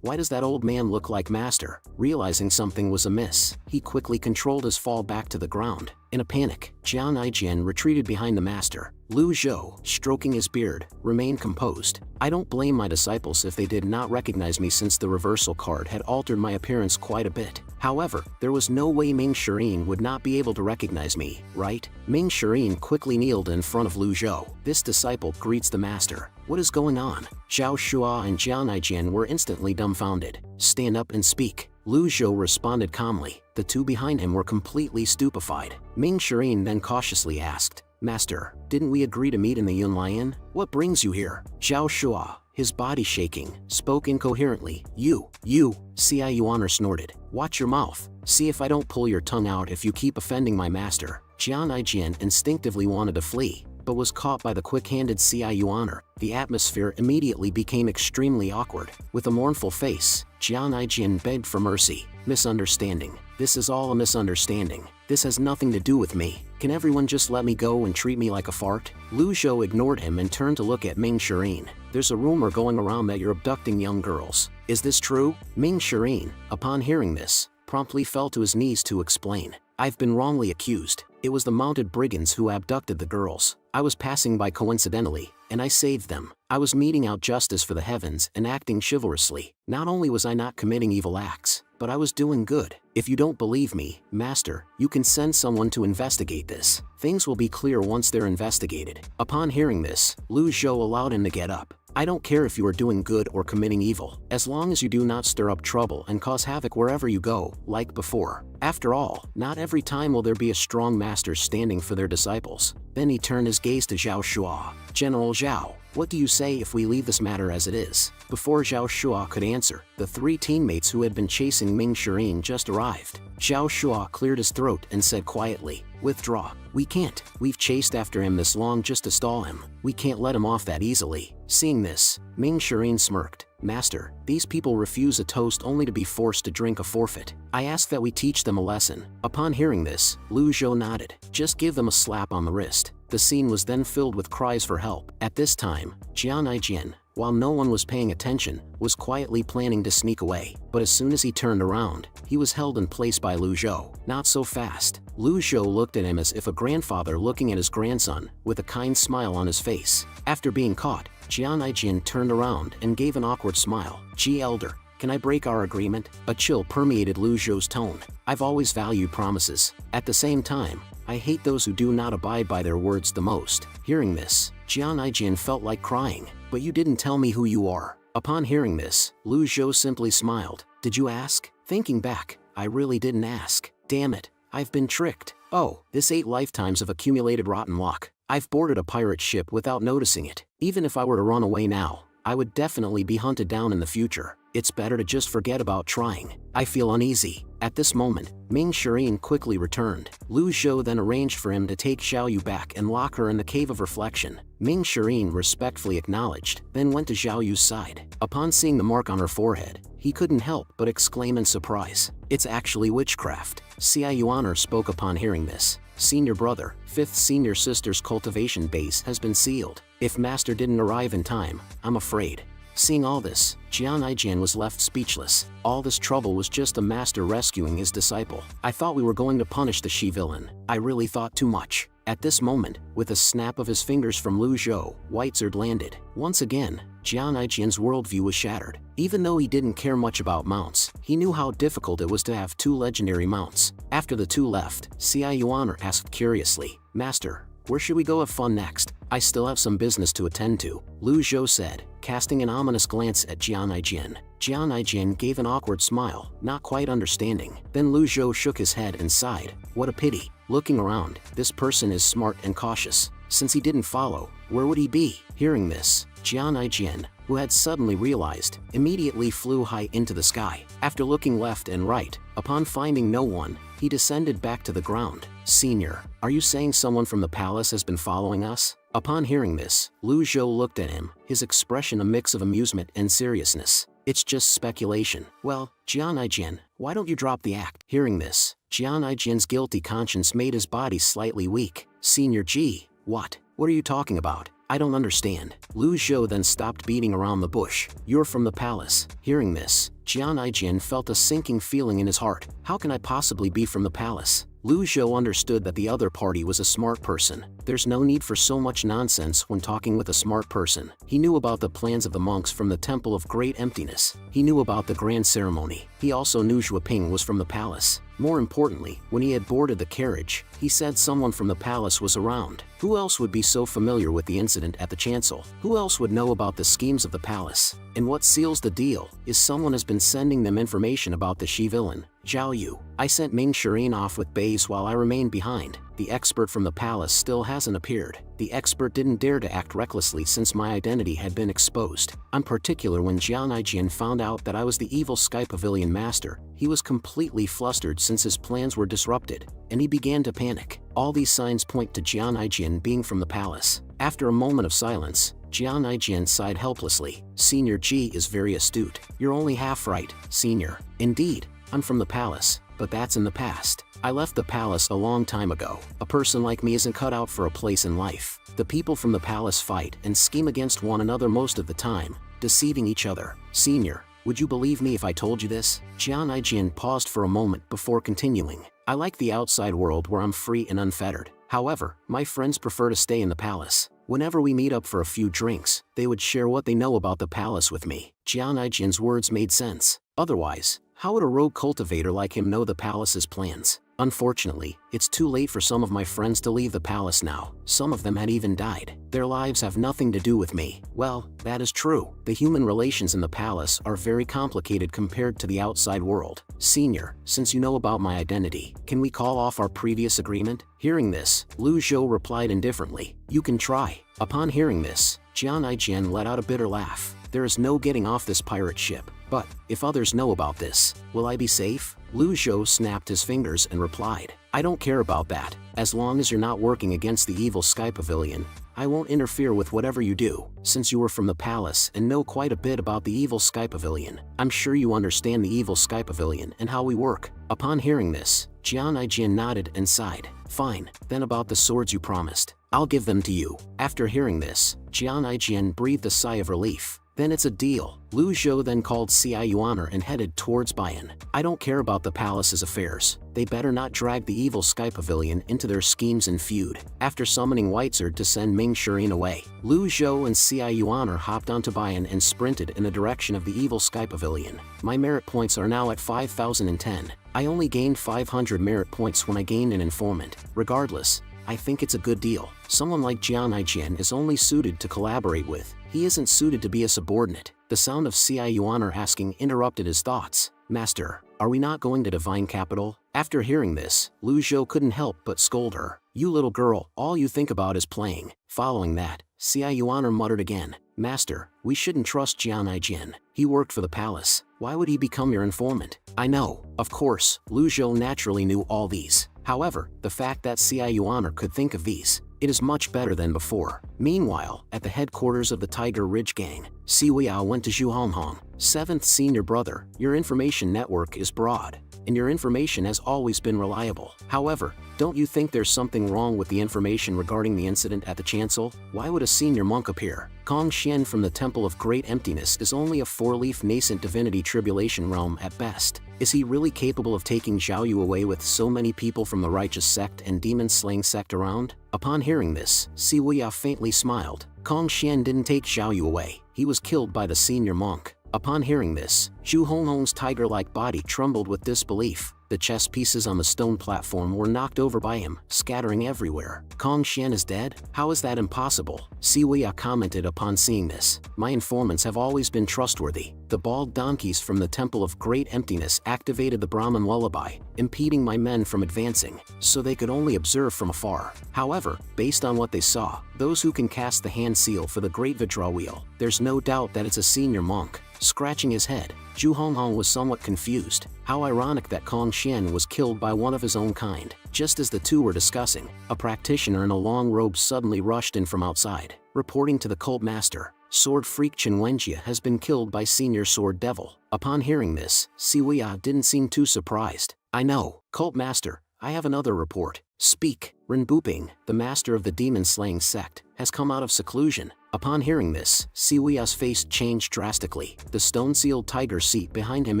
Why does that old man look like Master? Realizing something was amiss, he quickly controlled his fall back to the ground. In a panic, Jian Aijian retreated behind the Master. Lu Zhou, stroking his beard, remained composed. I don't blame my disciples if they did not recognize me, since the reversal card had altered my appearance quite a bit. However, there was no way Ming Shireen would not be able to recognize me, right? Ming Shireen quickly kneeled in front of Lu Zhou. This disciple greets the Master. What is going on? Zhao Shua and Jian Aijian were instantly dumbfounded. Stand up and speak. Lu Zhou responded calmly. The two behind him were completely stupefied. Ming Shireen then cautiously asked, Master, didn't we agree to meet in the Yun Lion? What brings you here? Zhao Shua, his body shaking, spoke incoherently. You, Xia Yuaner snorted. Watch your mouth. See if I don't pull your tongue out if you keep offending my master. Jian Aijian instinctively wanted to flee, but was caught by the quick-handed Xia Yuaner. The atmosphere immediately became extremely awkward. With a mournful face, Jian Aijian begged for mercy. Misunderstanding. This is all a misunderstanding. This has nothing to do with me. Can everyone just let me go and treat me like a fart? Lu Zhou ignored him and turned to look at Ming Shireen. There's a rumor going around that you're abducting young girls. Is this true? Ming Shireen, upon hearing this, promptly fell to his knees to explain. I've been wrongly accused. It was the mounted brigands who abducted the girls. I was passing by coincidentally, and I saved them. I was meting out justice for the heavens and acting chivalrously. Not only was I not committing evil acts, but I was doing good. If you don't believe me, Master, you can send someone to investigate this. Things will be clear once they're investigated. Upon hearing this, Lu Zhou allowed him to get up. I don't care if you are doing good or committing evil, as long as you do not stir up trouble and cause havoc wherever you go, like before. After all, not every time will there be a strong master standing for their disciples. Then he turned his gaze to Zhao Shua. General Zhao, what do you say if we leave this matter as it is? Before Zhao Shua could answer, the three teammates who had been chasing Ming Shireen just arrived. Zhao Shua cleared his throat and said quietly, withdraw. We can't. We've chased after him this long just to stall him. We can't let him off that easily. Seeing this, Ming Shireen smirked. Master, these people refuse a toast only to be forced to drink a forfeit. I ask that we teach them a lesson. Upon hearing this, Lu Zhou nodded. Just give them a slap on the wrist. The scene was then filled with cries for help. At this time, Jian Aijian, while no one was paying attention, was quietly planning to sneak away. But as soon as he turned around, he was held in place by Lu Zhou. Not so fast. Lu Zhou looked at him as if a grandfather looking at his grandson, with a kind smile on his face. After being caught, Jian Aijian turned around and gave an awkward smile. Ji Elder, can I break our agreement? A chill permeated Lu Zhou's tone. I've always valued promises. At the same time, I hate those who do not abide by their words the most. Hearing this, Jian Aijian felt like crying. But you didn't tell me who you are. Upon hearing this, Lu Zhou simply smiled. Did you ask? Thinking back, I really didn't ask. Damn it, I've been tricked. Oh, this 8 lifetimes of accumulated rotten luck. I've boarded a pirate ship without noticing it. Even if I were to run away now, I would definitely be hunted down in the future. It's better to just forget about trying. I feel uneasy. At this moment, Ming Shireen quickly returned. Lu Zhou then arranged for him to take Xiao Yu back and lock her in the Cave of Reflection. Ming Shireen respectfully acknowledged, then went to Xiao Yu's side. Upon seeing the mark on her forehead, he couldn't help but exclaim in surprise. It's actually witchcraft. Xia Yuaner spoke upon hearing this. Senior brother, 5th senior sister's cultivation base has been sealed. If master didn't arrive in time, I'm afraid. Seeing all this, Jian Aijian was left speechless. All this trouble was just a master rescuing his disciple. I thought we were going to punish the she-villain. I really thought too much. At this moment, with a snap of his fingers from Lu Zhou, Whitesword landed. Once again, Jian Aijian's worldview was shattered. Even though he didn't care much about mounts, he knew how difficult it was to have 2 legendary mounts. After the 2 left, Xia Yuaner asked curiously, Master, where should we go have fun next? I still have some business to attend to, Lu Zhou said, casting an ominous glance at Jian Aijian. Jian Aijian gave an awkward smile, not quite understanding. Then Lu Zhou shook his head and sighed. What a pity. Looking around, this person is smart and cautious. Since he didn't follow, where would he be? Hearing this, Jian Jin, who had suddenly realized, immediately flew high into the sky. After looking left and right, upon finding no one, he descended back to the ground. Senior, are you saying someone from the palace has been following us? Upon hearing this, Lu Zhou looked at him, his expression a mix of amusement and seriousness. It's just speculation. Well, Jian Jin, why don't you drop the act? Hearing this, Jian Jin's guilty conscience made his body slightly weak. Senior G, what? What are you talking about? I don't understand. Lu Zhou then stopped beating around the bush. You're from the palace. Hearing this, Jian Jin felt a sinking feeling in his heart. How can I possibly be from the palace? Lu Zhou understood that the other party was a smart person. There's no need for so much nonsense when talking with a smart person. He knew about the plans of the monks from the Temple of Great Emptiness. He knew about the grand ceremony. He also knew Zhuo Ping was from the palace. More importantly, when he had boarded the carriage, he said someone from the palace was around. Who else would be so familiar with the incident at the chancel? Who else would know about the schemes of the palace? And what seals the deal is someone has been sending them information about the Shi villain, Zhao Yu. I sent Ming Shirin off with Baze while I remained behind. The expert from the palace still hasn't appeared. The expert didn't dare to act recklessly since my identity had been exposed. I'm particular when Jian Jin found out that I was the evil Sky Pavilion master. He was completely flustered since his plans were disrupted, and he began to panic. All these signs point to Jian Jin being from the palace. After a moment of silence, Jian Jin sighed helplessly. Senior G is very astute. You're only half right, Senior. Indeed, I'm from the palace, but that's in the past. I left the palace a long time ago. A person like me isn't cut out for a place in life. The people from the palace fight and scheme against one another most of the time, deceiving each other. Senior, would you believe me if I told you this? Jian Jin paused for a moment before continuing. I like the outside world where I'm free and unfettered. However, my friends prefer to stay in the palace. Whenever we meet up for a few drinks, they would share what they know about the palace with me. Jian Jin's words made sense. Otherwise, how would a rogue cultivator like him know the palace's plans? Unfortunately, it's too late for some of my friends to leave the palace now. Some of them had even died. Their lives have nothing to do with me. Well, that is true. The human relations in the palace are very complicated compared to the outside world. Senior, since you know about my identity, can we call off our previous agreement? Hearing this, Lu Zhou replied indifferently. You can try. Upon hearing this, Jian Jin let out a bitter laugh. There is no getting off this pirate ship. But, if others know about this, will I be safe? Lu Zhou snapped his fingers and replied. I don't care about that. As long as you're not working against the evil Sky Pavilion, I won't interfere with whatever you do. Since you were from the palace and know quite a bit about the evil Sky Pavilion, I'm sure you understand the evil Sky Pavilion and how we work. Upon hearing this, Jian Jin nodded and sighed. Fine, then about the swords you promised. I'll give them to you. After hearing this, Jian Jin breathed a sigh of relief. Then it's a deal. Lu Zhou then called Cai Yuaner and headed towards Bayan. I don't care about the palace's affairs. They better not drag the evil Sky Pavilion into their schemes and feud. After summoning Whitesword to send Ming Shirin away, Lu Zhou and Cai Yuaner hopped onto Bayan and sprinted in the direction of the evil Sky Pavilion. My merit points are now at 5,010. I only gained 500 merit points when I gained an informant. Regardless, I think it's a good deal. Someone like Jian Jin is only suited to collaborate with. He isn't suited to be a subordinate. The sound of Cai Yuaner asking interrupted his thoughts. Master, are we not going to Divine Capital? After hearing this, Lu Zhou couldn't help but scold her. You little girl, all you think about is playing. Following that, Cai Yuaner muttered again. Master, we shouldn't trust Jian Jin. He worked for the palace. Why would he become your informant? I know. Of course, Lu Zhou naturally knew all these. However, the fact that Cai Yuaner could think of these, it is much better than before. Meanwhile, at the headquarters of the Tiger Ridge Gang, Si Weiyao went to Zhu Honghong. 7th senior brother, your information network is broad, and your information has always been reliable. However, don't you think there's something wrong with the information regarding the incident at the chancel? Why would a senior monk appear? Kong Xian from the Temple of Great Emptiness is only a 4-leaf nascent divinity tribulation realm at best. Is he really capable of taking Zhao Yu away with so many people from the righteous sect and demon-slaying sect around? Upon hearing this, Si Weiyao faintly smiled. Kong Xian didn't take Zhao Yu away. He was killed by the senior monk. Upon hearing this, Zhu Honghong's tiger-like body trembled with disbelief. The chess pieces on the stone platform were knocked over by him, scattering everywhere. Kong Xian is dead? How is that impossible? Si Weiyao commented upon seeing this. My informants have always been trustworthy. The bald donkeys from the Temple of Great Emptiness activated the Brahman lullaby, impeding my men from advancing, so they could only observe from afar. However, based on what they saw, those who can cast the hand seal for the Great Vidra Wheel, there's no doubt that it's a senior monk. Scratching his head, Zhu Honghong was somewhat confused. How ironic that Kong Xian was killed by one of his own kind. Just as the two were discussing, a practitioner in a long robe suddenly rushed in from outside, reporting to the cult master. Sword freak Chen Wenjia has been killed by senior sword devil. Upon hearing this, Siwia didn't seem too surprised. I know, cult master, I have another report. Speak. Ren Buping, the master of the demon-slaying sect, has come out of seclusion. Upon hearing this, Siwia's face changed drastically. The stone-sealed tiger seat behind him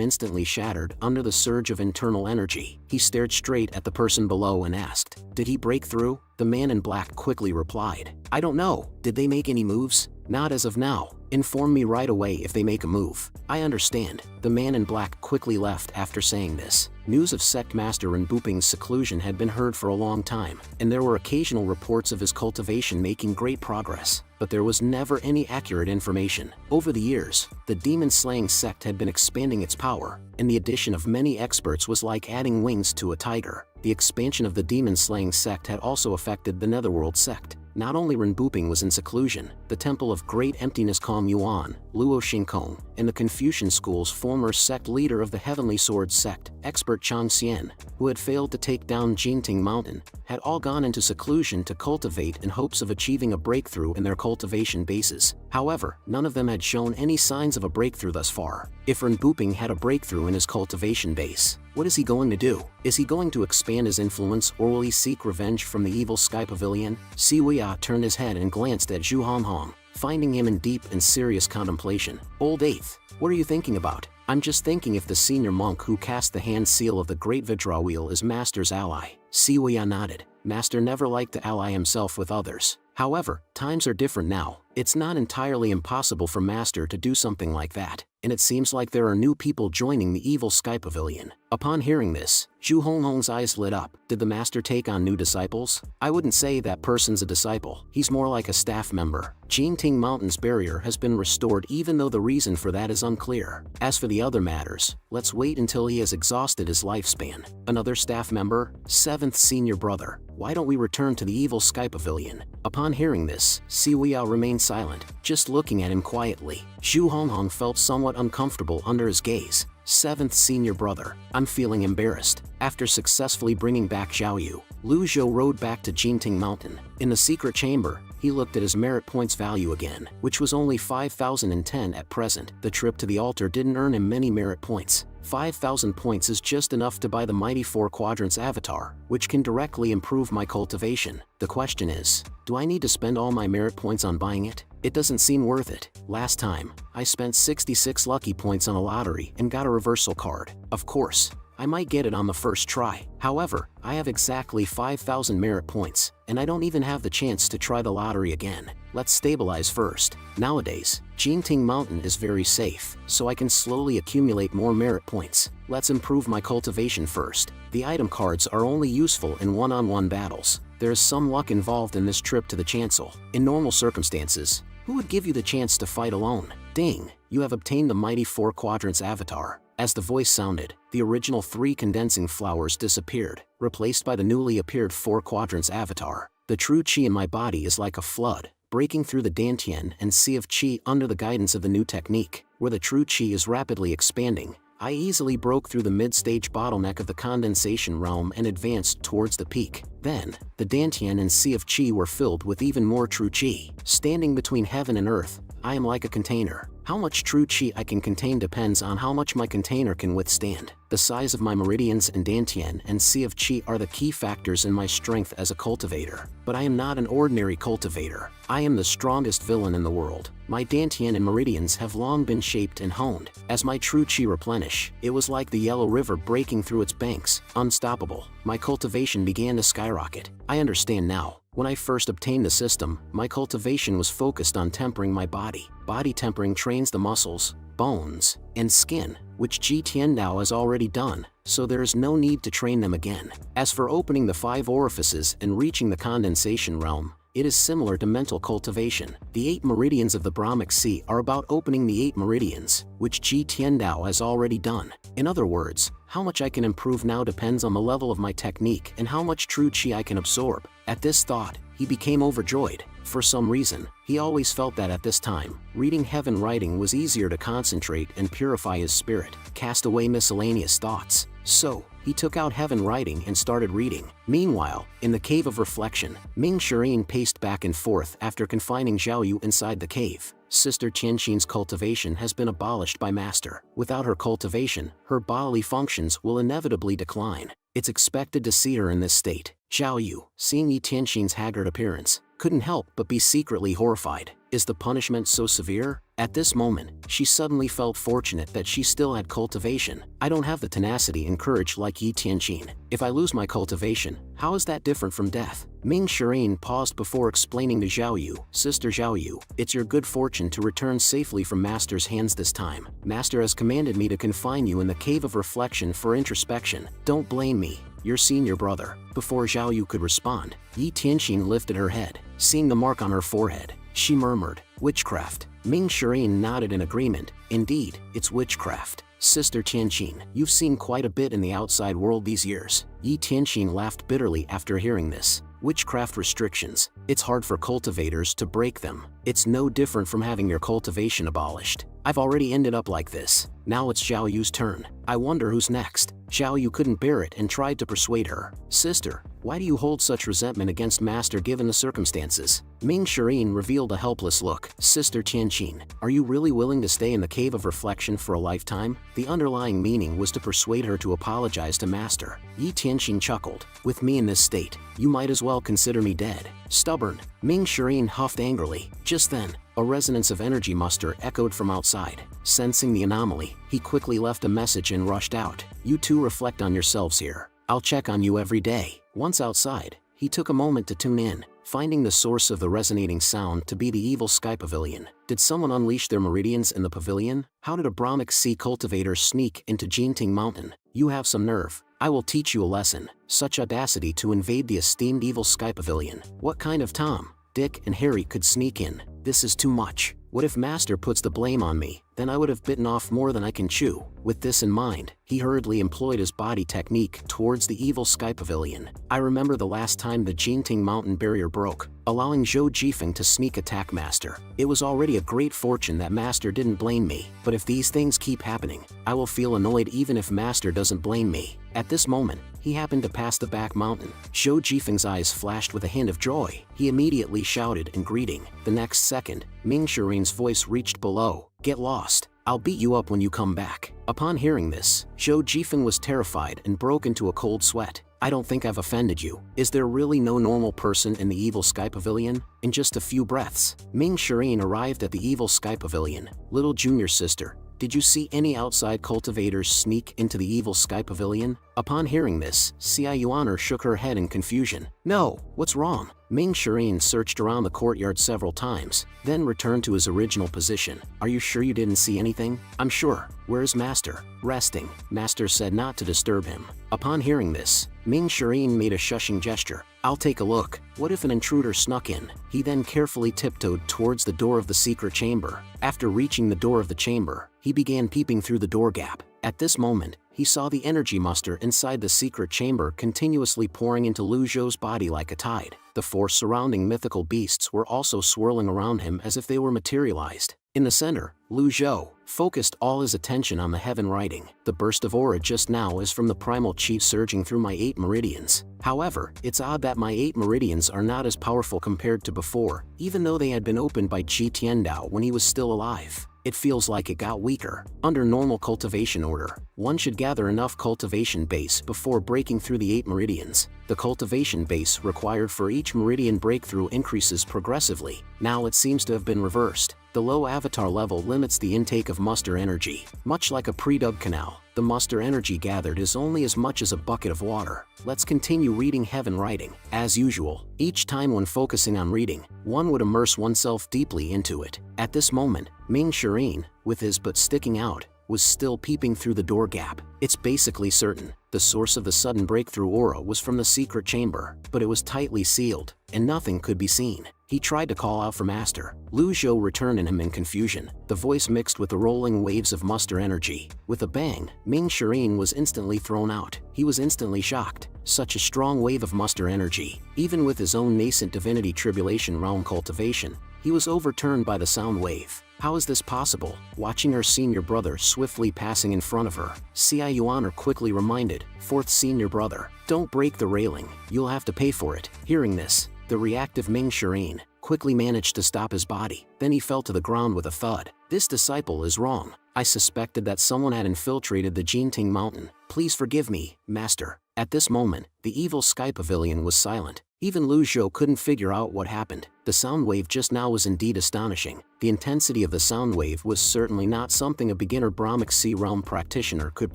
instantly shattered under the surge of internal energy. He stared straight at the person below and asked, "Did he break through?" The man in black quickly replied, "I don't know. Did they make any moves?" "Not as of now. Inform me right away if they make a move." "I understand." The man in black quickly left after saying this. News of sect master Ren Buping's seclusion had been heard for a long time, and there were occasional reports of his cultivation making great progress, but there was never any accurate information. Over the years, the demon-slaying sect had been expanding its power, and the addition of many experts was like adding wings to a tiger. The expansion of the demon-slaying sect had also affected the Netherworld sect. Not only Ren Buping was in seclusion, the Temple of Great Emptiness Kong Yuan, Luo Xingkong, and the Confucian School's former sect leader of the Heavenly Sword sect, expert Chang Xian, who had failed to take down Jinting Mountain, had all gone into seclusion to cultivate in hopes of achieving a breakthrough in their cultivation bases. However, none of them had shown any signs of a breakthrough thus far. If Ren Buping had a breakthrough in his cultivation base, what is he going to do? Is he going to expand his influence, or will he seek revenge from the evil Sky Pavilion? Siwia turned his head and glanced at Zhu Honghong, finding him in deep and serious contemplation. "Old Eighth, what are you thinking about?" "I'm just thinking if the senior monk who cast the hand seal of the Great Vidra Wheel is Master's ally." Siwia nodded. Master never liked to ally himself with others. However, times are different now. It's not entirely impossible for Master to do something like that, and it seems like there are new people joining the evil Sky Pavilion. Upon hearing this, Zhu Honghong's eyes lit up. Did the Master take on new disciples? I wouldn't say that person's a disciple. He's more like a staff member. Jinting Mountain's barrier has been restored even though the reason for that is unclear. As for the other matters, let's wait until he has exhausted his lifespan. Another staff member? 7th senior brother. Why don't we return to the evil Sky Pavilion? Upon hearing this, Siwia remained silent, just looking at him quietly. Zhu Honghong felt somewhat uncomfortable under his gaze. 7th senior brother. I'm feeling embarrassed. After successfully bringing back Xiaoyu, Lu Zhou rode back to Jinting Mountain. In the secret chamber, he looked at his merit points value again, which was only 5,010 at present. The trip to the altar didn't earn him many merit points. 5,000 points is just enough to buy the Mighty Four Quadrants avatar, which can directly improve my cultivation. The question is, do I need to spend all my merit points on buying it? It doesn't seem worth it. Last time, I spent 66 lucky points on a lottery and got a reversal card. Of course, I might get it on the first try. However, I have exactly 5,000 merit points, and I don't even have the chance to try the lottery again. Let's stabilize first. Nowadays, Jinting Mountain is very safe, so I can slowly accumulate more merit points. Let's improve my cultivation first. The item cards are only useful in one-on-one battles. There is some luck involved in this trip to the chancel. In normal circumstances, who would give you the chance to fight alone? Ding! You have obtained the Mighty Four Quadrants avatar. As the voice sounded, the original 3 condensing flowers disappeared, replaced by the newly appeared 4 Quadrants avatar. The true chi in my body is like a flood, breaking through the Dantian and Sea of Chi under the guidance of the new technique, where the true chi is rapidly expanding. I easily broke through the mid-stage bottleneck of the condensation realm and advanced towards the peak. Then, the Dantian and Sea of Chi were filled with even more true chi. Standing between heaven and earth, I am like a container. How much true chi I can contain depends on how much my container can withstand. The size of my meridians and Dantian and Sea of Chi are the key factors in my strength as a cultivator. But I am not an ordinary cultivator. I am the strongest villain in the world. My Dantian and meridians have long been shaped and honed. As my true chi replenish, it was like the Yellow River breaking through its banks, unstoppable. My cultivation began to skyrocket. I understand now. When I first obtained the system, my cultivation was focused on tempering my body. Body tempering trains the muscles, bones, and skin, which Ji Tiandao has already done, so there is no need to train them again. As for opening the 5 orifices and reaching the condensation realm, It is similar to mental cultivation. The 8 meridians of the Brahmic Sea are about opening the 8 meridians, which Ji Tiandao has already done. In other words, how much I can improve now depends on the level of my technique and how much true Qi I can absorb. At this thought, he became overjoyed. For some reason, he always felt that at this time, reading heaven writing was easier to concentrate and purify his spirit, cast away miscellaneous thoughts. So, he took out heaven writing and started reading. Meanwhile, in the cave of reflection, Ming Shirin paced back and forth after confining Zhao Yu inside the cave. Sister Qianxin's cultivation has been abolished by Master. Without her cultivation, her bodily functions will inevitably decline. It's expected to see her in this state. Zhao Yu, seeing Yi Tianxin's haggard appearance, couldn't help but be secretly horrified. Is the punishment so severe? At this moment, she suddenly felt fortunate that she still had cultivation. I don't have the tenacity and courage like Yi Tianxin. If I lose my cultivation, how is that different from death? Ming Shirin paused before explaining to Zhao Yu, Sister Zhao Yu, it's your good fortune to return safely from Master's hands this time. Master has commanded me to confine you in the cave of reflection for introspection. Don't blame me, your senior brother. Before Zhao Yu could respond, Yi Tianxin lifted her head. Seeing the mark on her forehead, she murmured, witchcraft. Ming Shirin nodded in agreement. Indeed, it's witchcraft. Sister Tianxin, you've seen quite a bit in the outside world these years. Yi Tianxin laughed bitterly after hearing this. Witchcraft restrictions. It's hard for cultivators to break them. It's no different from having your cultivation abolished. I've already ended up like this. Now it's Zhao Yu's turn. I wonder who's next. Zhao Yu couldn't bear it and tried to persuade her. Sister, why do you hold such resentment against Master given the circumstances? Ming Shirin revealed a helpless look. Sister Tianxin, are you really willing to stay in the cave of reflection for a lifetime? The underlying meaning was to persuade her to apologize to Master. Yi Tianxin chuckled. With me in this state, you might as well consider me dead. Stubborn. Ming Shirin huffed angrily. Just then, a resonance of energy muster echoed from outside. Sensing the anomaly, he quickly left a message and rushed out. You two reflect on yourselves here. I'll check on you every day. Once outside, he took a moment to tune in, finding the source of the resonating sound to be the evil sky pavilion. Did someone unleash their meridians in the pavilion? How did a Brahmic Sea cultivator sneak into Jinting Mountain? You have some nerve. I will teach you a lesson. Such audacity to invade the esteemed evil sky pavilion. What kind of Tom, Dick, and Harry could sneak in? This is too much. What if Master puts the blame on me? Then I would have bitten off more than I can chew. With this in mind, he hurriedly employed his body technique towards the evil sky pavilion. I remember the last time the Jinting Mountain barrier broke, allowing Zhou Jifeng to sneak attack Master. It was already a great fortune that Master didn't blame me, but if these things keep happening, I will feel annoyed even if Master doesn't blame me. At this moment, he happened to pass the back mountain. Zhou Jifeng's eyes flashed with a hint of joy. He immediately shouted in greeting. The next second, Ming Shirin's voice reached below. Get lost. I'll beat you up when you come back. Upon hearing this, Zhou Jifeng was terrified and broke into a cold sweat. I don't think I've offended you. Is there really no normal person in the evil sky pavilion? In just a few breaths, Ming Shirin arrived at the evil sky pavilion. Little junior sister, did you see any outside cultivators sneak into the evil sky pavilion? Upon hearing this, Xia Yuaner shook her head in confusion. No, what's wrong? Ming Shirin searched around the courtyard several times, then returned to his original position. Are you sure you didn't see anything? I'm sure. Where's Master? Resting. Master said not to disturb him. Upon hearing this, Ming Shirin made a shushing gesture. I'll take a look. What if an intruder snuck in? He then carefully tiptoed towards the door of the secret chamber. After reaching the door of the chamber, he began peeping through the door gap. At this moment, he saw the energy muster inside the secret chamber continuously pouring into Lu Zhou's body like a tide. The four surrounding mythical beasts were also swirling around him as if they were materialized. In the center, Lu Zhou focused all his attention on the heaven writing. The burst of aura just now is from the primal chi surging through my 8 meridians. However, it's odd that my 8 meridians are not as powerful compared to before, even though they had been opened by Qi Tiandao when he was still alive. It feels like it got weaker. Under normal cultivation order, one should gather enough cultivation base before breaking through the 8 meridians. The cultivation base required for each meridian breakthrough increases progressively. Now it seems to have been reversed. The low avatar level limits the intake of muster energy. Much like a pre-dug canal, the muster energy gathered is only as much as a bucket of water. Let's continue reading heaven writing. As usual, each time when focusing on reading, one would immerse oneself deeply into it. At this moment, Ming Shirin, with his butt sticking out, was still peeping through the door gap. It's basically certain. The The source of the sudden breakthrough aura was from the secret chamber, but it was tightly sealed, and nothing could be seen. He tried to call out for Master. Lu Zhou returned in him in confusion, the voice mixed with the rolling waves of muster energy. With a bang, Ming Shirin was instantly thrown out. He was instantly shocked. Such a strong wave of muster energy. Even with his own nascent divinity tribulation realm cultivation, he was overturned by the sound wave. How is this possible? Watching her senior brother swiftly passing in front of her, Xia Yuan quickly reminded, fourth senior brother, don't break the railing, you'll have to pay for it. Hearing this, the reactive Ming Shirin quickly managed to stop his body, then he fell to the ground with a thud. This disciple is wrong. I suspected that someone had infiltrated the Jinting Mountain. Please forgive me, Master. At this moment, the evil sky pavilion was silent. Even Lu Zhou couldn't figure out what happened. The sound wave just now was indeed astonishing. The intensity of the sound wave was certainly not something a beginner Brahmic Sea Realm practitioner could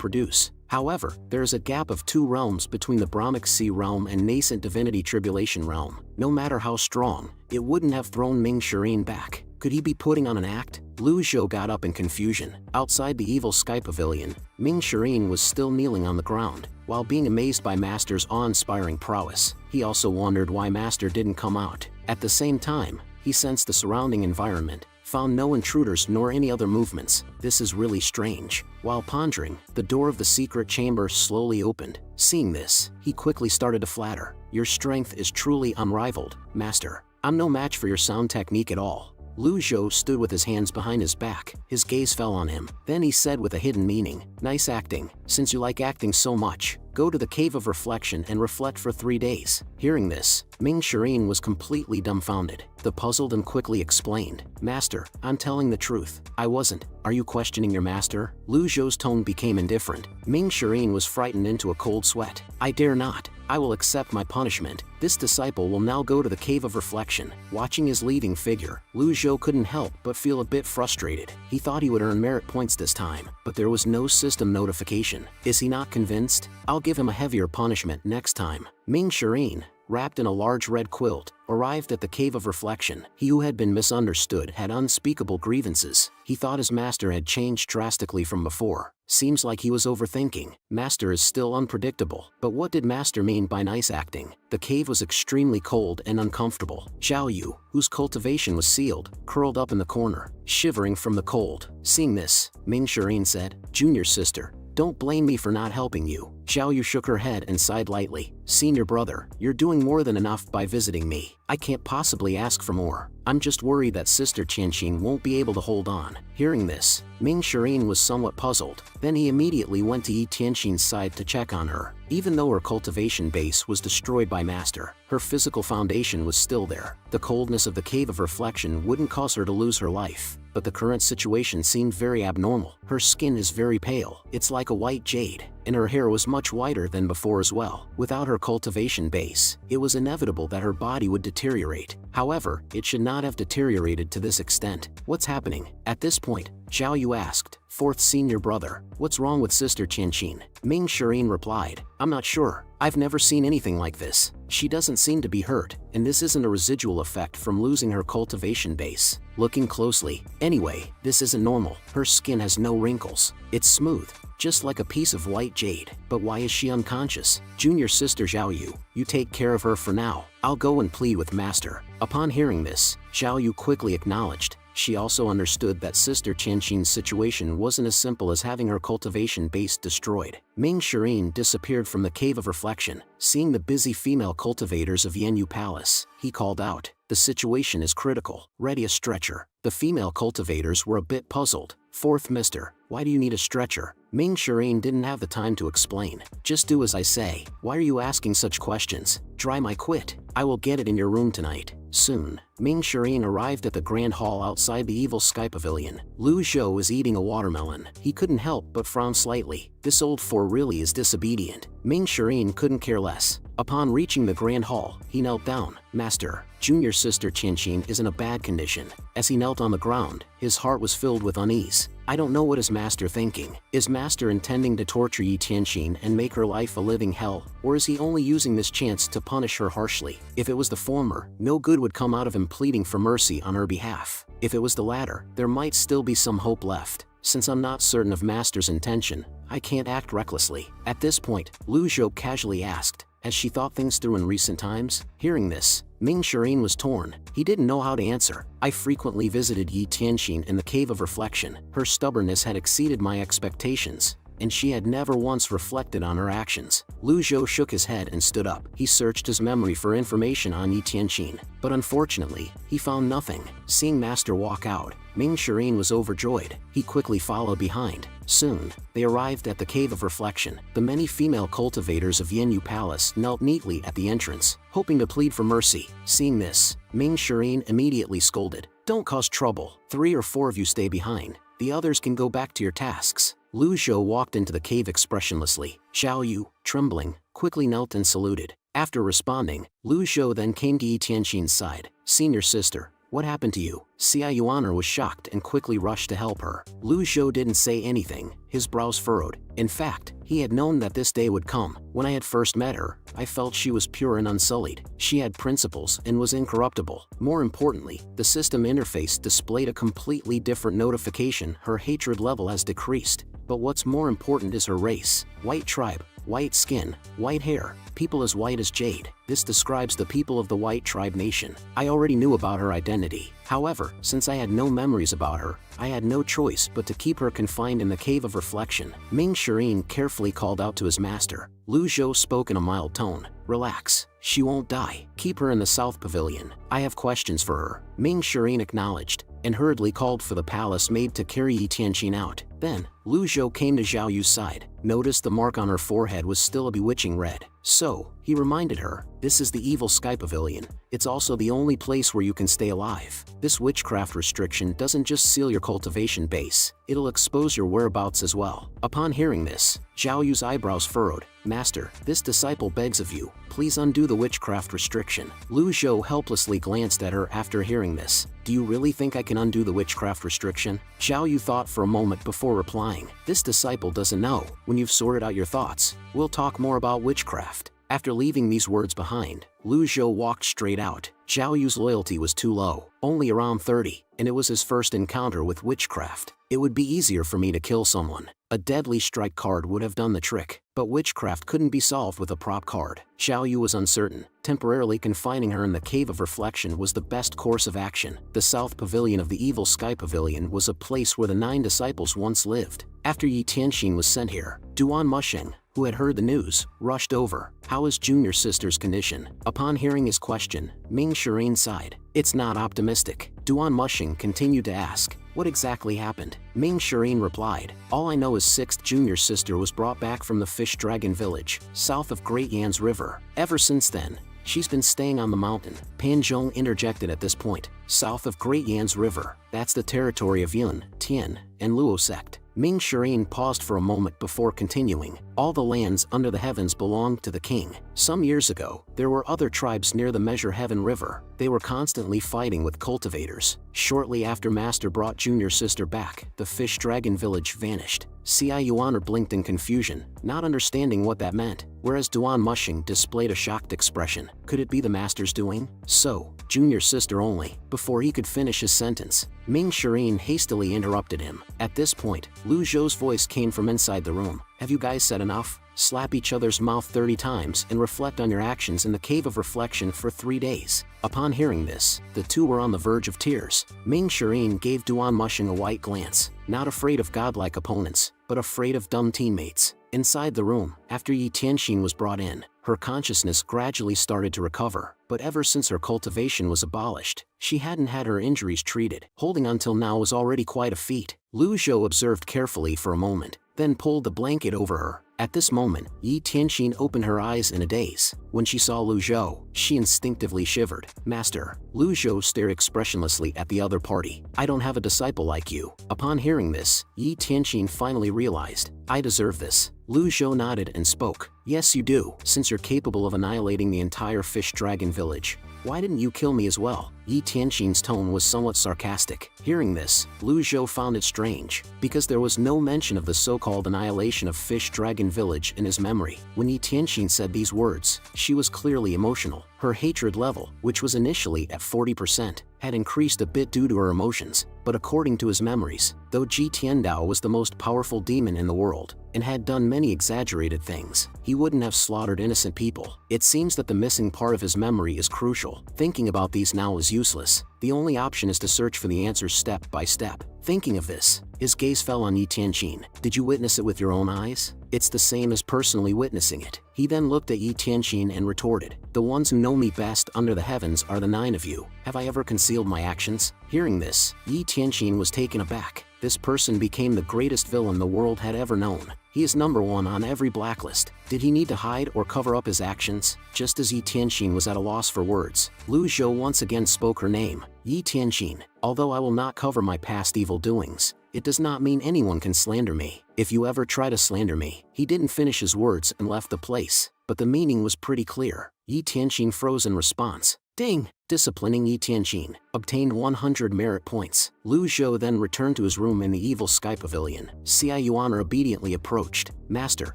produce. However, there is a gap of 2 realms between the Brahmic Sea Realm and nascent Divinity Tribulation Realm. No matter how strong, it wouldn't have thrown Ming Shirin back. Could he be putting on an act? Lu Zhou got up in confusion. Outside the evil sky pavilion, Ming Shirin was still kneeling on the ground. While being amazed by Master's awe-inspiring prowess, he also wondered why Master didn't come out. At the same time, he sensed the surrounding environment, found no intruders nor any other movements. This is really strange. While pondering, the door of the secret chamber slowly opened. Seeing this, he quickly started to flatter. Your strength is truly unrivaled, Master. I'm no match for your sound technique at all. Lu Zhou stood with his hands behind his back. His gaze fell on him. Then he said with a hidden meaning, nice acting. Since you like acting so much, go to the Cave of Reflection and reflect for 3 days. Hearing this, Ming Shirin was completely dumbfounded. The puzzled and quickly explained, Master, I'm telling the truth. I wasn't. Are you questioning your master? Lu Zhou's tone became indifferent. Ming Shirin was frightened into a cold sweat. I dare not. I will accept my punishment. This disciple will now go to the Cave of Reflection. Watching his leaving figure, Lu Zhou couldn't help but feel a bit frustrated. He thought he would earn merit points this time, but there was no system notification. Is he not convinced? I'll give him a heavier punishment next time. Ming Shirin, wrapped in a large red quilt, arrived at the Cave of Reflection. He who had been misunderstood had unspeakable grievances. He thought his master had changed drastically from before. Seems like he was overthinking. Master is still unpredictable. But what did Master mean by nice acting? The cave was extremely cold and uncomfortable. Zhao Yu, whose cultivation was sealed, curled up in the corner, shivering from the cold. Seeing this, Ming Shirin said, Junior sister, don't blame me for not helping you. Zhao Yu shook her head and sighed lightly. Senior brother, you're doing more than enough by visiting me. I can't possibly ask for more. I'm just worried that Sister Qianxin won't be able to hold on. Hearing this, Ming Shirin was somewhat puzzled. Then he immediately went to Yi Tianxin's side to check on her. Even though her cultivation base was destroyed by Master, her physical foundation was still there. The coldness of the Cave of Reflection wouldn't cause her to lose her life. But the current situation seemed very abnormal. Her skin is very pale. It's like a white jade, and her hair was much whiter than before as well. Without her cultivation base, it was inevitable that her body would deteriorate. However, it should not have deteriorated to this extent. What's happening? At this point, Zhao Yu asked, fourth senior brother, what's wrong with Sister Qianxin? Ming Shirin replied, I'm not sure. I've never seen anything like this. She doesn't seem to be hurt, and this isn't a residual effect from losing her cultivation base. Looking closely, anyway, this isn't normal. Her skin has no wrinkles. It's smooth, just like a piece of white jade. But why is she unconscious? Junior sister Zhao Yu, you take care of her for now. I'll go and plead with Master. Upon hearing this, Zhao Yu quickly acknowledged. She also understood that Sister Qianxin's situation wasn't as simple as having her cultivation base destroyed. Ming Shirin disappeared from the Cave of Reflection. Seeing the busy female cultivators of Yanyu Palace, he called out, the situation is critical. Ready a stretcher. The female cultivators were a bit puzzled. Fourth mister, why do you need a stretcher? Ming Shirin didn't have the time to explain. Just do as I say. Why are you asking such questions? Dry my quit. I will get it in your room tonight. Soon, Ming Shirin arrived at the grand hall outside the evil sky pavilion. Lu Zhou was eating a watermelon. He couldn't help but frown slightly. This old fool really is disobedient. Ming Shirin couldn't care less. Upon reaching the grand hall, he knelt down. Master, junior sister Qianxin is in a bad condition. As he knelt on the ground, his heart was filled with unease. I don't know what is Master thinking. Is Master intending to torture Yi Tianxin and make her life a living hell, or is he only using this chance to punish her harshly? If it was the former, no good would come out of him pleading for mercy on her behalf. If it was the latter, there might still be some hope left. since I'm not certain of Master's intention, I can't act recklessly. At this point, Lu Zhou casually asked, has she thought things through in recent times? Hearing this, Ming Shirin was torn. He didn't know how to answer. I frequently visited Yi Tianxin in the Cave of Reflection. Her stubbornness had exceeded my expectations, and she had never once reflected on her actions. Lu Zhou shook his head and stood up. He searched his memory for information on Yi Tianxin, but unfortunately, he found nothing. Seeing Master walk out, Ming Shirin was overjoyed. He quickly followed behind. Soon, they arrived at the Cave of Reflection. The many female cultivators of Yanyu Palace knelt neatly at the entrance, hoping to plead for mercy. Seeing this, Ming Shirin immediately scolded, "Don't cause trouble. 3 or 4 of you stay behind. The others can go back to your tasks." Lu Zhou walked into the cave expressionlessly. Xiao Yu, trembling, quickly knelt and saluted. After responding, Lu Zhou then came to Yi Tianxin's side. "Senior sister, what happened to you?" Xia Yuaner was shocked and quickly rushed to help her. Lu Zhou didn't say anything, his brows furrowed. In fact, he had known that this day would come. When I had first met her, I felt she was pure and unsullied. She had principles and was incorruptible. More importantly, the system interface displayed a completely different notification. Her hatred level has decreased. But what's more important is her race. White tribe, white skin, white hair, people as white as jade. This describes the people of the White Tribe Nation. I already knew about her identity. However, since I had no memories about her, I had no choice but to keep her confined in the Cave of Reflection. Ming Shirin carefully called out to his master. Lu Zhou spoke in a mild tone. "Relax. She won't die. Keep her in the South Pavilion. I have questions for her." Ming Shirin acknowledged, and hurriedly called for the palace maid to carry Yi Tianxin out. Then, Lu Zhou came to Xiao Yu's side. Noticed the mark on her forehead was still a bewitching red. So, he reminded her, "This is the Evil Sky Pavilion. It's also the only place where you can stay alive. This witchcraft restriction doesn't just seal your cultivation base, it'll expose your whereabouts as well." Upon hearing this, Xiao Yu's eyebrows furrowed. "Master, this disciple begs of you, please undo the witchcraft restriction." Lu Zhou helplessly glanced at her after hearing this. "Do you really think I can undo the witchcraft restriction?" Xiao Yu thought for a moment before replying. "This disciple doesn't know. When you've sorted out your thoughts, we'll talk more about witchcraft." After leaving these words behind, Lu Zhou walked straight out. Xiao Yu's loyalty was too low, only around 30, and it was his first encounter with witchcraft. It would be easier for me to kill someone. A deadly strike card would have done the trick, but witchcraft couldn't be solved with a prop card. Xiao Yu was uncertain. Temporarily confining her in the Cave of Reflection was the best course of action. The South Pavilion of the Evil Sky Pavilion was a place where the 9 disciples once lived. After Yi Tianxin was sent here, Duan Musheng, who had heard the news, rushed over. "How is junior sister's condition?" Upon hearing his question, Ming Shirin sighed. "It's not optimistic." Duan Musheng continued to ask, "What exactly happened?" Ming Shirin replied, "All I know is 6th junior sister was brought back from the Fish Dragon village, south of Great Yan's River. Ever since then, she's been staying on the mountain." Pan Zhong interjected at this point. "South of Great Yan's River, that's the territory of Yun, Tian, and Luo sect." Ming Shirin paused for a moment before continuing. "All the lands under the heavens belonged to the king. Some years ago, there were other tribes near the Measure Heaven River. They were constantly fighting with cultivators. Shortly after Master brought junior sister back, the Fish Dragon village vanished." Xia Yuaner blinked in confusion, not understanding what that meant, whereas Duan Musheng displayed a shocked expression. Could it be the master's doing? So, junior sister only. Before he could finish his sentence, Ming Shirin hastily interrupted him. At this point, Lu Zhou's voice came from inside the room. "Have you guys said enough? Slap each other's mouth 30 times and reflect on your actions in the Cave of Reflection for 3 days." Upon hearing this, the two were on the verge of tears. Ming Shirin gave Duan Musheng a white glance, not afraid of godlike opponents, but afraid of dumb teammates. Inside the room, after Yi Tianxin was brought in, her consciousness gradually started to recover, but ever since her cultivation was abolished, she hadn't had her injuries treated. Holding until now was already quite a feat. Lu Zhou observed carefully for a moment, then pulled the blanket over her. At this moment, Yi Tianxin opened her eyes in a daze. When she saw Lu Zhou, she instinctively shivered. "Master." Lu Zhou stared expressionlessly at the other party. "I don't have a disciple like you." Upon hearing this, Yi Tianxin finally realized, "I deserve this." Lu Zhou nodded and spoke, Yes you do, since you're capable of annihilating the entire fish dragon village. Why didn't you kill me as well? Yi Tianxin's tone was somewhat sarcastic. Hearing this, Lu Zhou found it strange, because there was no mention of the so-called annihilation of Fish Dragon Village in his memory. When Yi Tianxin said these words, she was clearly emotional. Her hatred level, which was initially at 40%, had increased a bit due to her emotions, but according to his memories, though Ji Tiandao was the most powerful demon in the world, and had done many exaggerated things, he wouldn't have slaughtered innocent people. It seems that the missing part of his memory is crucial. Thinking about these now is useless. The only option is to search for the answers step by step. Thinking of this, his gaze fell on Yi Tianxin. Did you witness it with your own eyes? It's the same as personally witnessing it. He then looked at Yi Tianxin and retorted, the ones who know me best under the heavens are the 9 of you. Have I ever concealed my actions? Hearing this, Yi Tianxin was taken aback. This person became the greatest villain the world had ever known. He is number 1 on every blacklist. Did he need to hide or cover up his actions? Just as Yi Tianxin was at a loss for words, Lu Zhou once again spoke her name. Yi Tianxin, although I will not cover my past evil doings, it does not mean anyone can slander me. If you ever try to slander me. He didn't finish his words and left the place, but the meaning was pretty clear. Yi Tianxin froze in response. Ding! Disciplining Yi Tianxin, obtained 100 merit points. Lu Zhou then returned to his room in the evil sky pavilion. Xia Yuan obediently approached. Master,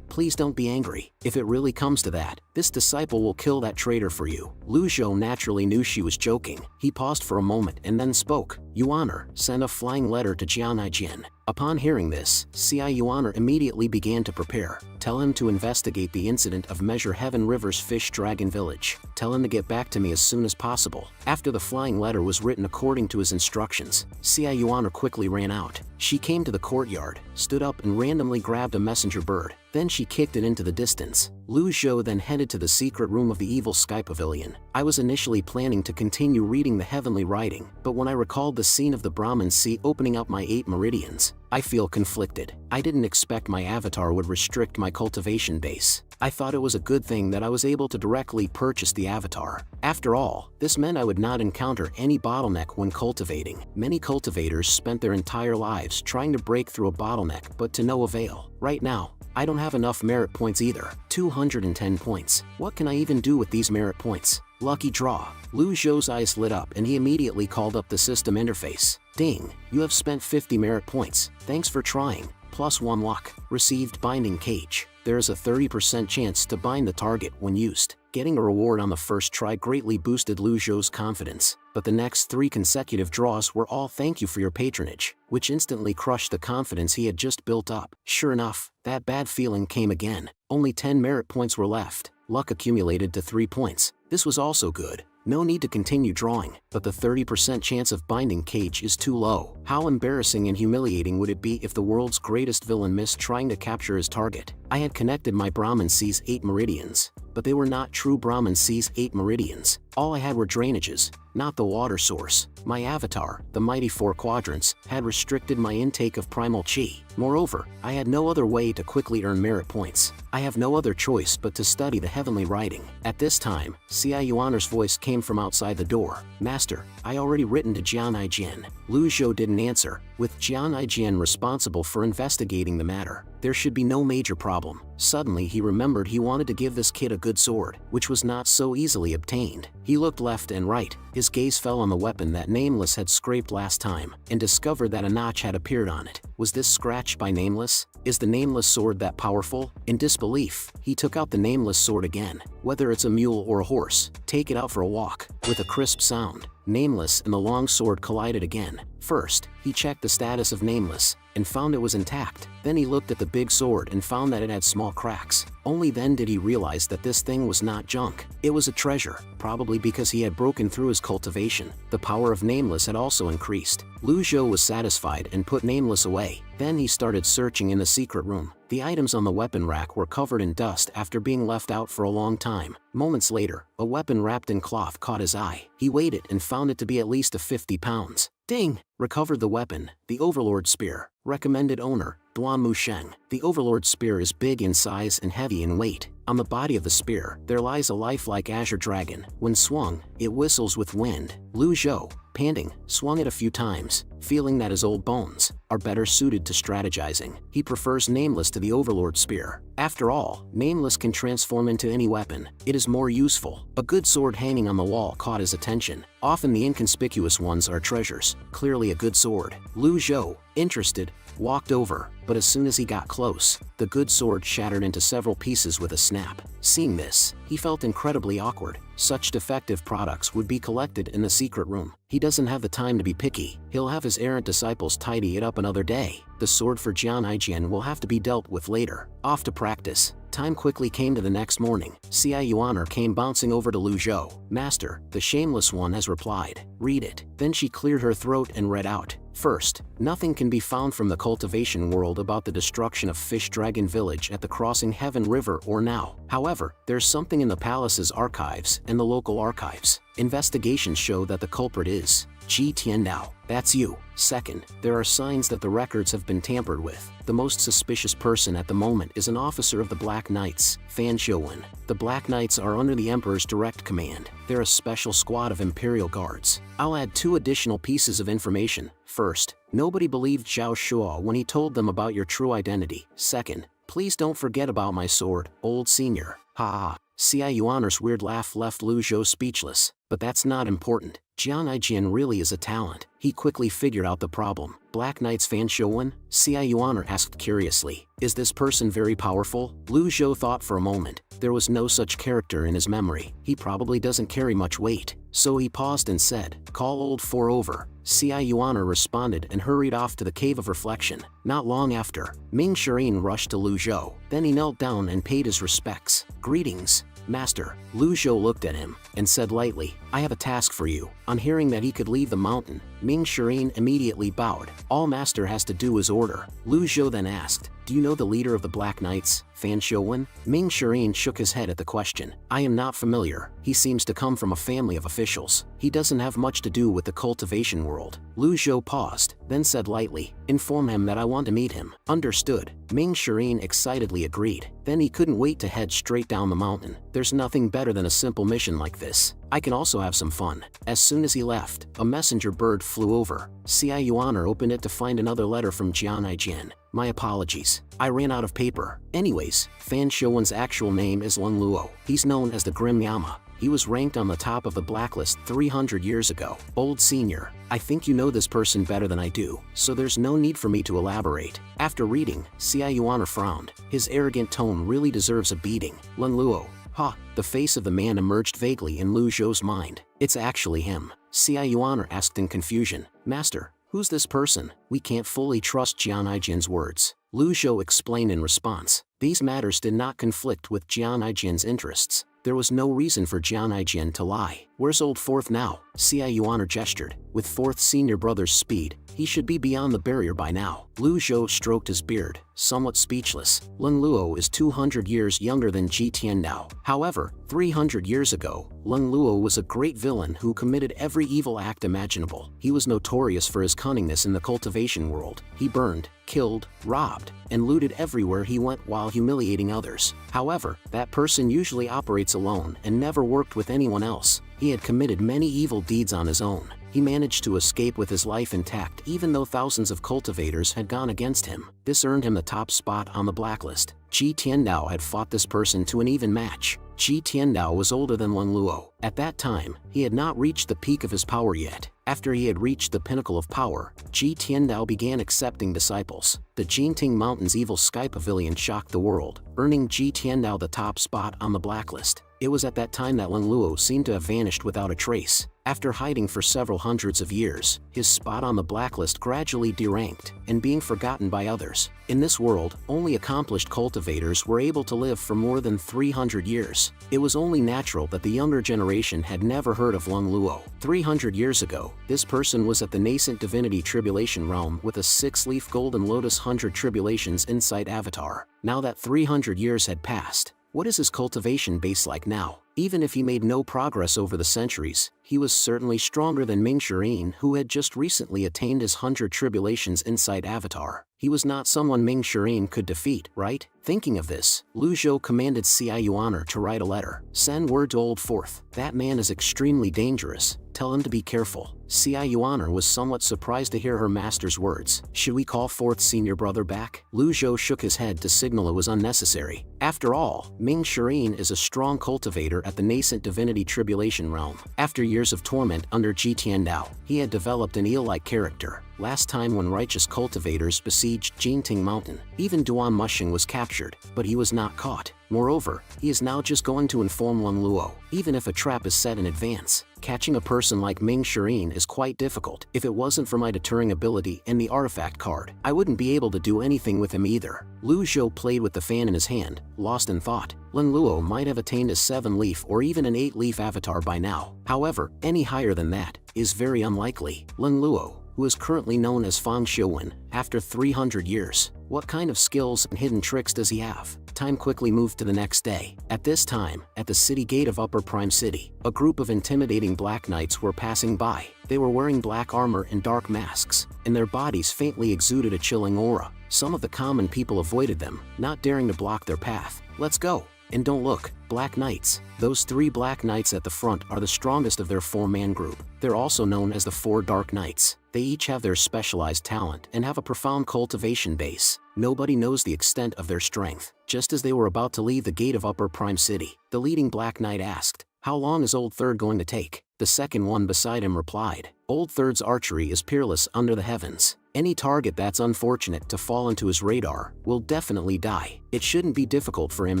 please don't be angry. If it really comes to that, this disciple will kill that traitor for you. Lu Zhou naturally knew she was joking. He paused for a moment and then spoke. Yuaner, send a flying letter to Jianaijian. Upon hearing this, Xia Yuaner immediately began to prepare. Tell him to investigate the incident of Measure Heaven River's Fish Dragon Village. Tell him to get back to me as soon as possible. After the flying letter was written according to his instructions, Xia Yuaner quickly ran out. She came to the courtyard, stood up and randomly grabbed a messenger bird. Then she kicked it into the distance. Lu Zhou then headed to the secret room of the evil sky pavilion. I was initially planning to continue reading the heavenly writing, but when I recalled the scene of the Brahman Sea opening up my 8 meridians, I feel conflicted. I didn't expect my avatar would restrict my cultivation base. I thought it was a good thing that I was able to directly purchase the avatar. After all, this meant I would not encounter any bottleneck when cultivating. Many cultivators spent their entire lives trying to break through a bottleneck, but to no avail. Right now, I don't have enough merit points either. 210 points. What can I even do with these merit points? Lucky draw. Lu Zhou's eyes lit up and he immediately called up the system interface. Ding, you have spent 50 merit points. Thanks for trying. +1 luck. Received binding cage. There is a 30% chance to bind the target when used. Getting a reward on the first try greatly boosted Lu Zhou's confidence, but the next 3 consecutive draws were all thank you for your patronage, which instantly crushed the confidence he had just built up. Sure enough, that bad feeling came again. Only 10 merit points were left. Luck accumulated to 3 points. This was also good. No need to continue drawing, but the 30% chance of binding cage is too low. How embarrassing and humiliating would it be if the world's greatest villain missed trying to capture his target? I had connected my Brahman Sea's 8 meridians, but they were not true Brahman Sea's 8 meridians. All I had were drainages, not the water source. My avatar, the mighty 4 quadrants, had restricted my intake of primal chi. Moreover, I had no other way to quickly earn merit points. I have no other choice but to study the heavenly writing. At this time, Xia Yuaner's voice came from outside the door. Master, I already written to Jianai Jian. Lu Zhou didn't answer. With Jianai Jian responsible for investigating the matter, there should be no major problem. Suddenly he remembered he wanted to give this kid a good sword, which was not so easily obtained. He looked left and right. His gaze fell on the weapon that Nameless had scraped last time, and discovered that a notch had appeared on it. Was this scratched by Nameless? Is the Nameless sword that powerful? In disbelief, he took out the Nameless sword again. Whether it's a mule or a horse, take it out for a walk. With a crisp sound, Nameless and the long sword collided again. First, he checked the status of Nameless, and found it was intact. Then he looked at the big sword and found that it had small cracks. Only then did he realize that this thing was not junk. It was a treasure, probably because he had broken through his cultivation. The power of Nameless had also increased. Lu Zhou was satisfied and put Nameless away. Then he started searching in the secret room. The items on the weapon rack were covered in dust after being left out for a long time. Moments later, a weapon wrapped in cloth caught his eye. He weighed it and found it to be at least 50 pounds. Ding! Recovered the weapon, the Overlord Spear. Recommended owner, Duan Musheng. The Overlord Spear is big in size and heavy in weight. On the body of the spear, there lies a lifelike azure dragon. When swung, it whistles with wind. Lu Zhou, panting, swung it a few times, feeling that his old bones are better suited to strategizing. He prefers Nameless to the Overlord Spear. After all, Nameless can transform into any weapon. It is more useful. A good sword hanging on the wall caught his attention. Often the inconspicuous ones are treasures. Clearly a good sword. Lu Zhou, interested, walked over, but as soon as he got close, the good sword shattered into several pieces with a snap. Seeing this, he felt incredibly awkward. Such defective products would be collected in the secret room. He doesn't have the time to be picky. He'll have his errant disciples tidy it up another day. The sword for Jian Aijian will have to be dealt with later. Off to practice. Time quickly came to the next morning. Xia Yuaner came bouncing over to Lu Zhou. Master, the shameless one has replied. Read it. Then she cleared her throat and read out. First, nothing can be found from the cultivation world about the destruction of Fish Dragon Village at the Crossing Heaven River or now. However, there's something in the palace's archives and the local archives. Investigations show that the culprit is Ji Tiandao. That's you. Second, there are signs that the records have been tampered with. The most suspicious person at the moment is an officer of the Black Knights, Fan Shouwen. The Black Knights are under the Emperor's direct command. They're a special squad of Imperial Guards. I'll add 2 additional pieces of information. First, nobody believed Zhao Shuo when he told them about your true identity. Second, please don't forget about my sword, old senior. Ha ha. Xia Yuaner's weird laugh left Lu Zhou speechless. But that's not important. Jian Aijian really is a talent. He quickly figured out the problem. Black Knight's Fan Shouwen? Xia Yuaner asked curiously. Is this person very powerful? Lu Zhou thought for a moment. There was no such character in his memory. He probably doesn't carry much weight. So he paused and said, call old 4 over. Xia Yuaner responded and hurried off to the Cave of Reflection. Not long after, Ming Shirin rushed to Lu Zhou. Then he knelt down and paid his respects. Greetings, Master. Lu Zhou looked at him and said lightly, I have a task for you. On hearing that he could leave the mountain, Ming Shirin immediately bowed. All Master has to do is order. Lu Zhou then asked, do you know the leader of the Black Knights, Fan Shouwen? Ming Shirin shook his head at the question. I am not familiar. He seems to come from a family of officials. He doesn't have much to do with the cultivation world. Lu Zhou paused, then said lightly, inform him that I want to meet him. Understood. Ming Shirin excitedly agreed. Then he couldn't wait to head straight down the mountain. There's nothing better than a simple mission like this. I can also have some fun. As soon as he left, a messenger bird flew over. Xia Yuaner opened it to find another letter from Jian Aijian. My apologies. I ran out of paper. Anyways, Fan Shouwen's actual name is Leng Luo. He's known as the Grim Yama. He was ranked on the top of the blacklist 300 years ago. Old senior, I think you know this person better than I do, so there's no need for me to elaborate. After reading, Xia Yuaner frowned. His arrogant tone really deserves a beating. Leng Luo. Ha! The face of the man emerged vaguely in Lu Zhou's mind. It's actually him. Xia Yuaner asked in confusion. Master, who's this person? We can't fully trust Jian Aijian's words. Lu Zhou explained in response. These matters did not conflict with Jian Aijian's interests. There was no reason for Jian Aijian to lie. Where's old Fourth now? Xia Yuaner gestured. With Fourth's senior brother's speed, he should be beyond the barrier by now. Lu Zhou stroked his beard, somewhat speechless. Leng Luo is 200 years younger than Ji Tiandao. However, 300 years ago, Leng Luo was a great villain who committed every evil act imaginable. He was notorious for his cunningness in the cultivation world. He burned, killed, robbed, and looted everywhere he went while humiliating others. However, that person usually operates alone and never worked with anyone else. He had committed many evil deeds on his own. He managed to escape with his life intact even though thousands of cultivators had gone against him. This earned him the top spot on the blacklist. Ji Tiandao had fought this person to an even match. Ji Tiandao was older than Leng Luo. At that time, he had not reached the peak of his power yet. After he had reached the pinnacle of power, Ji Tiandao began accepting disciples. The Jinting Mountain's evil sky pavilion shocked the world, earning Ji Tiandao the top spot on the blacklist. It was at that time that Leng Luo seemed to have vanished without a trace. After hiding for several hundreds of years, his spot on the blacklist gradually deranked and being forgotten by others. In this world, only accomplished cultivators were able to live for more than 300 years. It was only natural that the younger generation had never heard of Leng Luo. 300 years ago, this person was at the nascent divinity tribulation realm with a 6-leaf golden lotus 100 tribulations insight avatar. Now that 300 years had passed, what is his cultivation base like now? Even if he made no progress over the centuries, he was certainly stronger than Ming Shirin, who had just recently attained his 100 Tribulations Insight avatar. He was not someone Ming Shirin could defeat, right? Thinking of this, Lu Zhou commanded Xia Yuaner to write a letter. Send word to Old Fourth. That man is extremely dangerous. Tell him to be careful. Xia Yuaner was somewhat surprised to hear her master's words. Should we call Fourth senior brother back? Lu Zhou shook his head to signal it was unnecessary. After all, Ming Shirin is a strong cultivator at the nascent divinity tribulation realm. After years of torment under Ji Tiandao, he had developed an eel-like character. Last time when righteous cultivators besieged Jinting Mountain, even Duan Mushing was captured, but he was not caught. Moreover, he is now just going to inform Lun Luo. Even if a trap is set in advance, catching a person like Ming Shirin is quite difficult. If it wasn't for my deterring ability and the artifact card, I wouldn't be able to do anything with him either. Lu Zhou played with the fan in his hand, lost in thought. Lun Luo might have attained a 7-leaf or even an 8-leaf avatar by now. However, any higher than that is very unlikely. Lun Luo, who is currently known as Fang Xiuwen, after 300 years. What kind of skills and hidden tricks does he have? Time quickly moved to the next day. At this time, at the city gate of Upper Prime City, a group of intimidating black knights were passing by. They were wearing black armor and dark masks, and their bodies faintly exuded a chilling aura. Some of the common people avoided them, not daring to block their path. Let's go. And don't look, Black Knights. Those 3 Black Knights at the front are the strongest of their 4-man group. They're also known as the 4 Dark Knights. They each have their specialized talent and have a profound cultivation base. Nobody knows the extent of their strength. Just as they were about to leave the gate of Upper Prime City, the leading Black Knight asked, "How long is Old Third going to take?" The second one beside him replied, "Old Third's archery is peerless under the heavens. Any target that's unfortunate to fall into his radar will definitely die. It shouldn't be difficult for him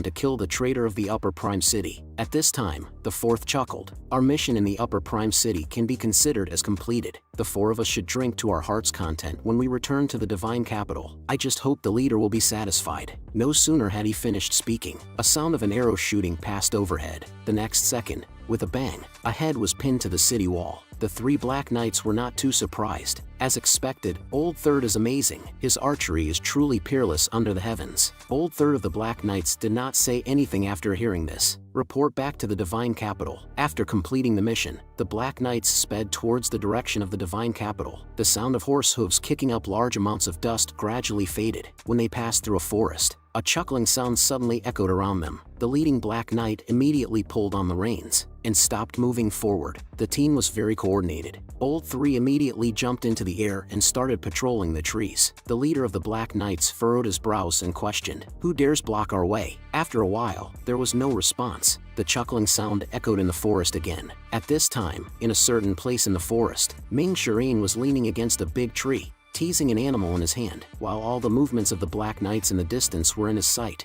to kill the traitor of the Upper Prime City." At this time, the 4th chuckled. "Our mission in the Upper Prime City can be considered as completed. The 4 of us should drink to our heart's content when we return to the Divine Capital. I just hope the leader will be satisfied." No sooner had he finished speaking, a sound of an arrow shooting past overhead. The next second, with a bang, a head was pinned to the city wall. The 3 Black Knights were not too surprised. As expected, Old Third is amazing. His archery is truly peerless under the heavens. Old Third of the Black Knights did not say anything after hearing this. Report back to the Divine Capital. After completing the mission, the Black Knights sped towards the direction of the Divine Capital. The sound of horse hooves kicking up large amounts of dust gradually faded. When they passed through a forest, a chuckling sound suddenly echoed around them. The leading Black Knight immediately pulled on the reins and stopped moving forward. The team was very coordinated. Old 3 immediately jumped into the air and started patrolling the trees. The leader of the Black Knights furrowed his brows and questioned, "Who dares block our way?" After a while, there was no response. The chuckling sound echoed in the forest again. At this time, in a certain place in the forest, Ming Shirin was leaning against a big tree, teasing an animal in his hand, while all the movements of the Black Knights in the distance were in his sight.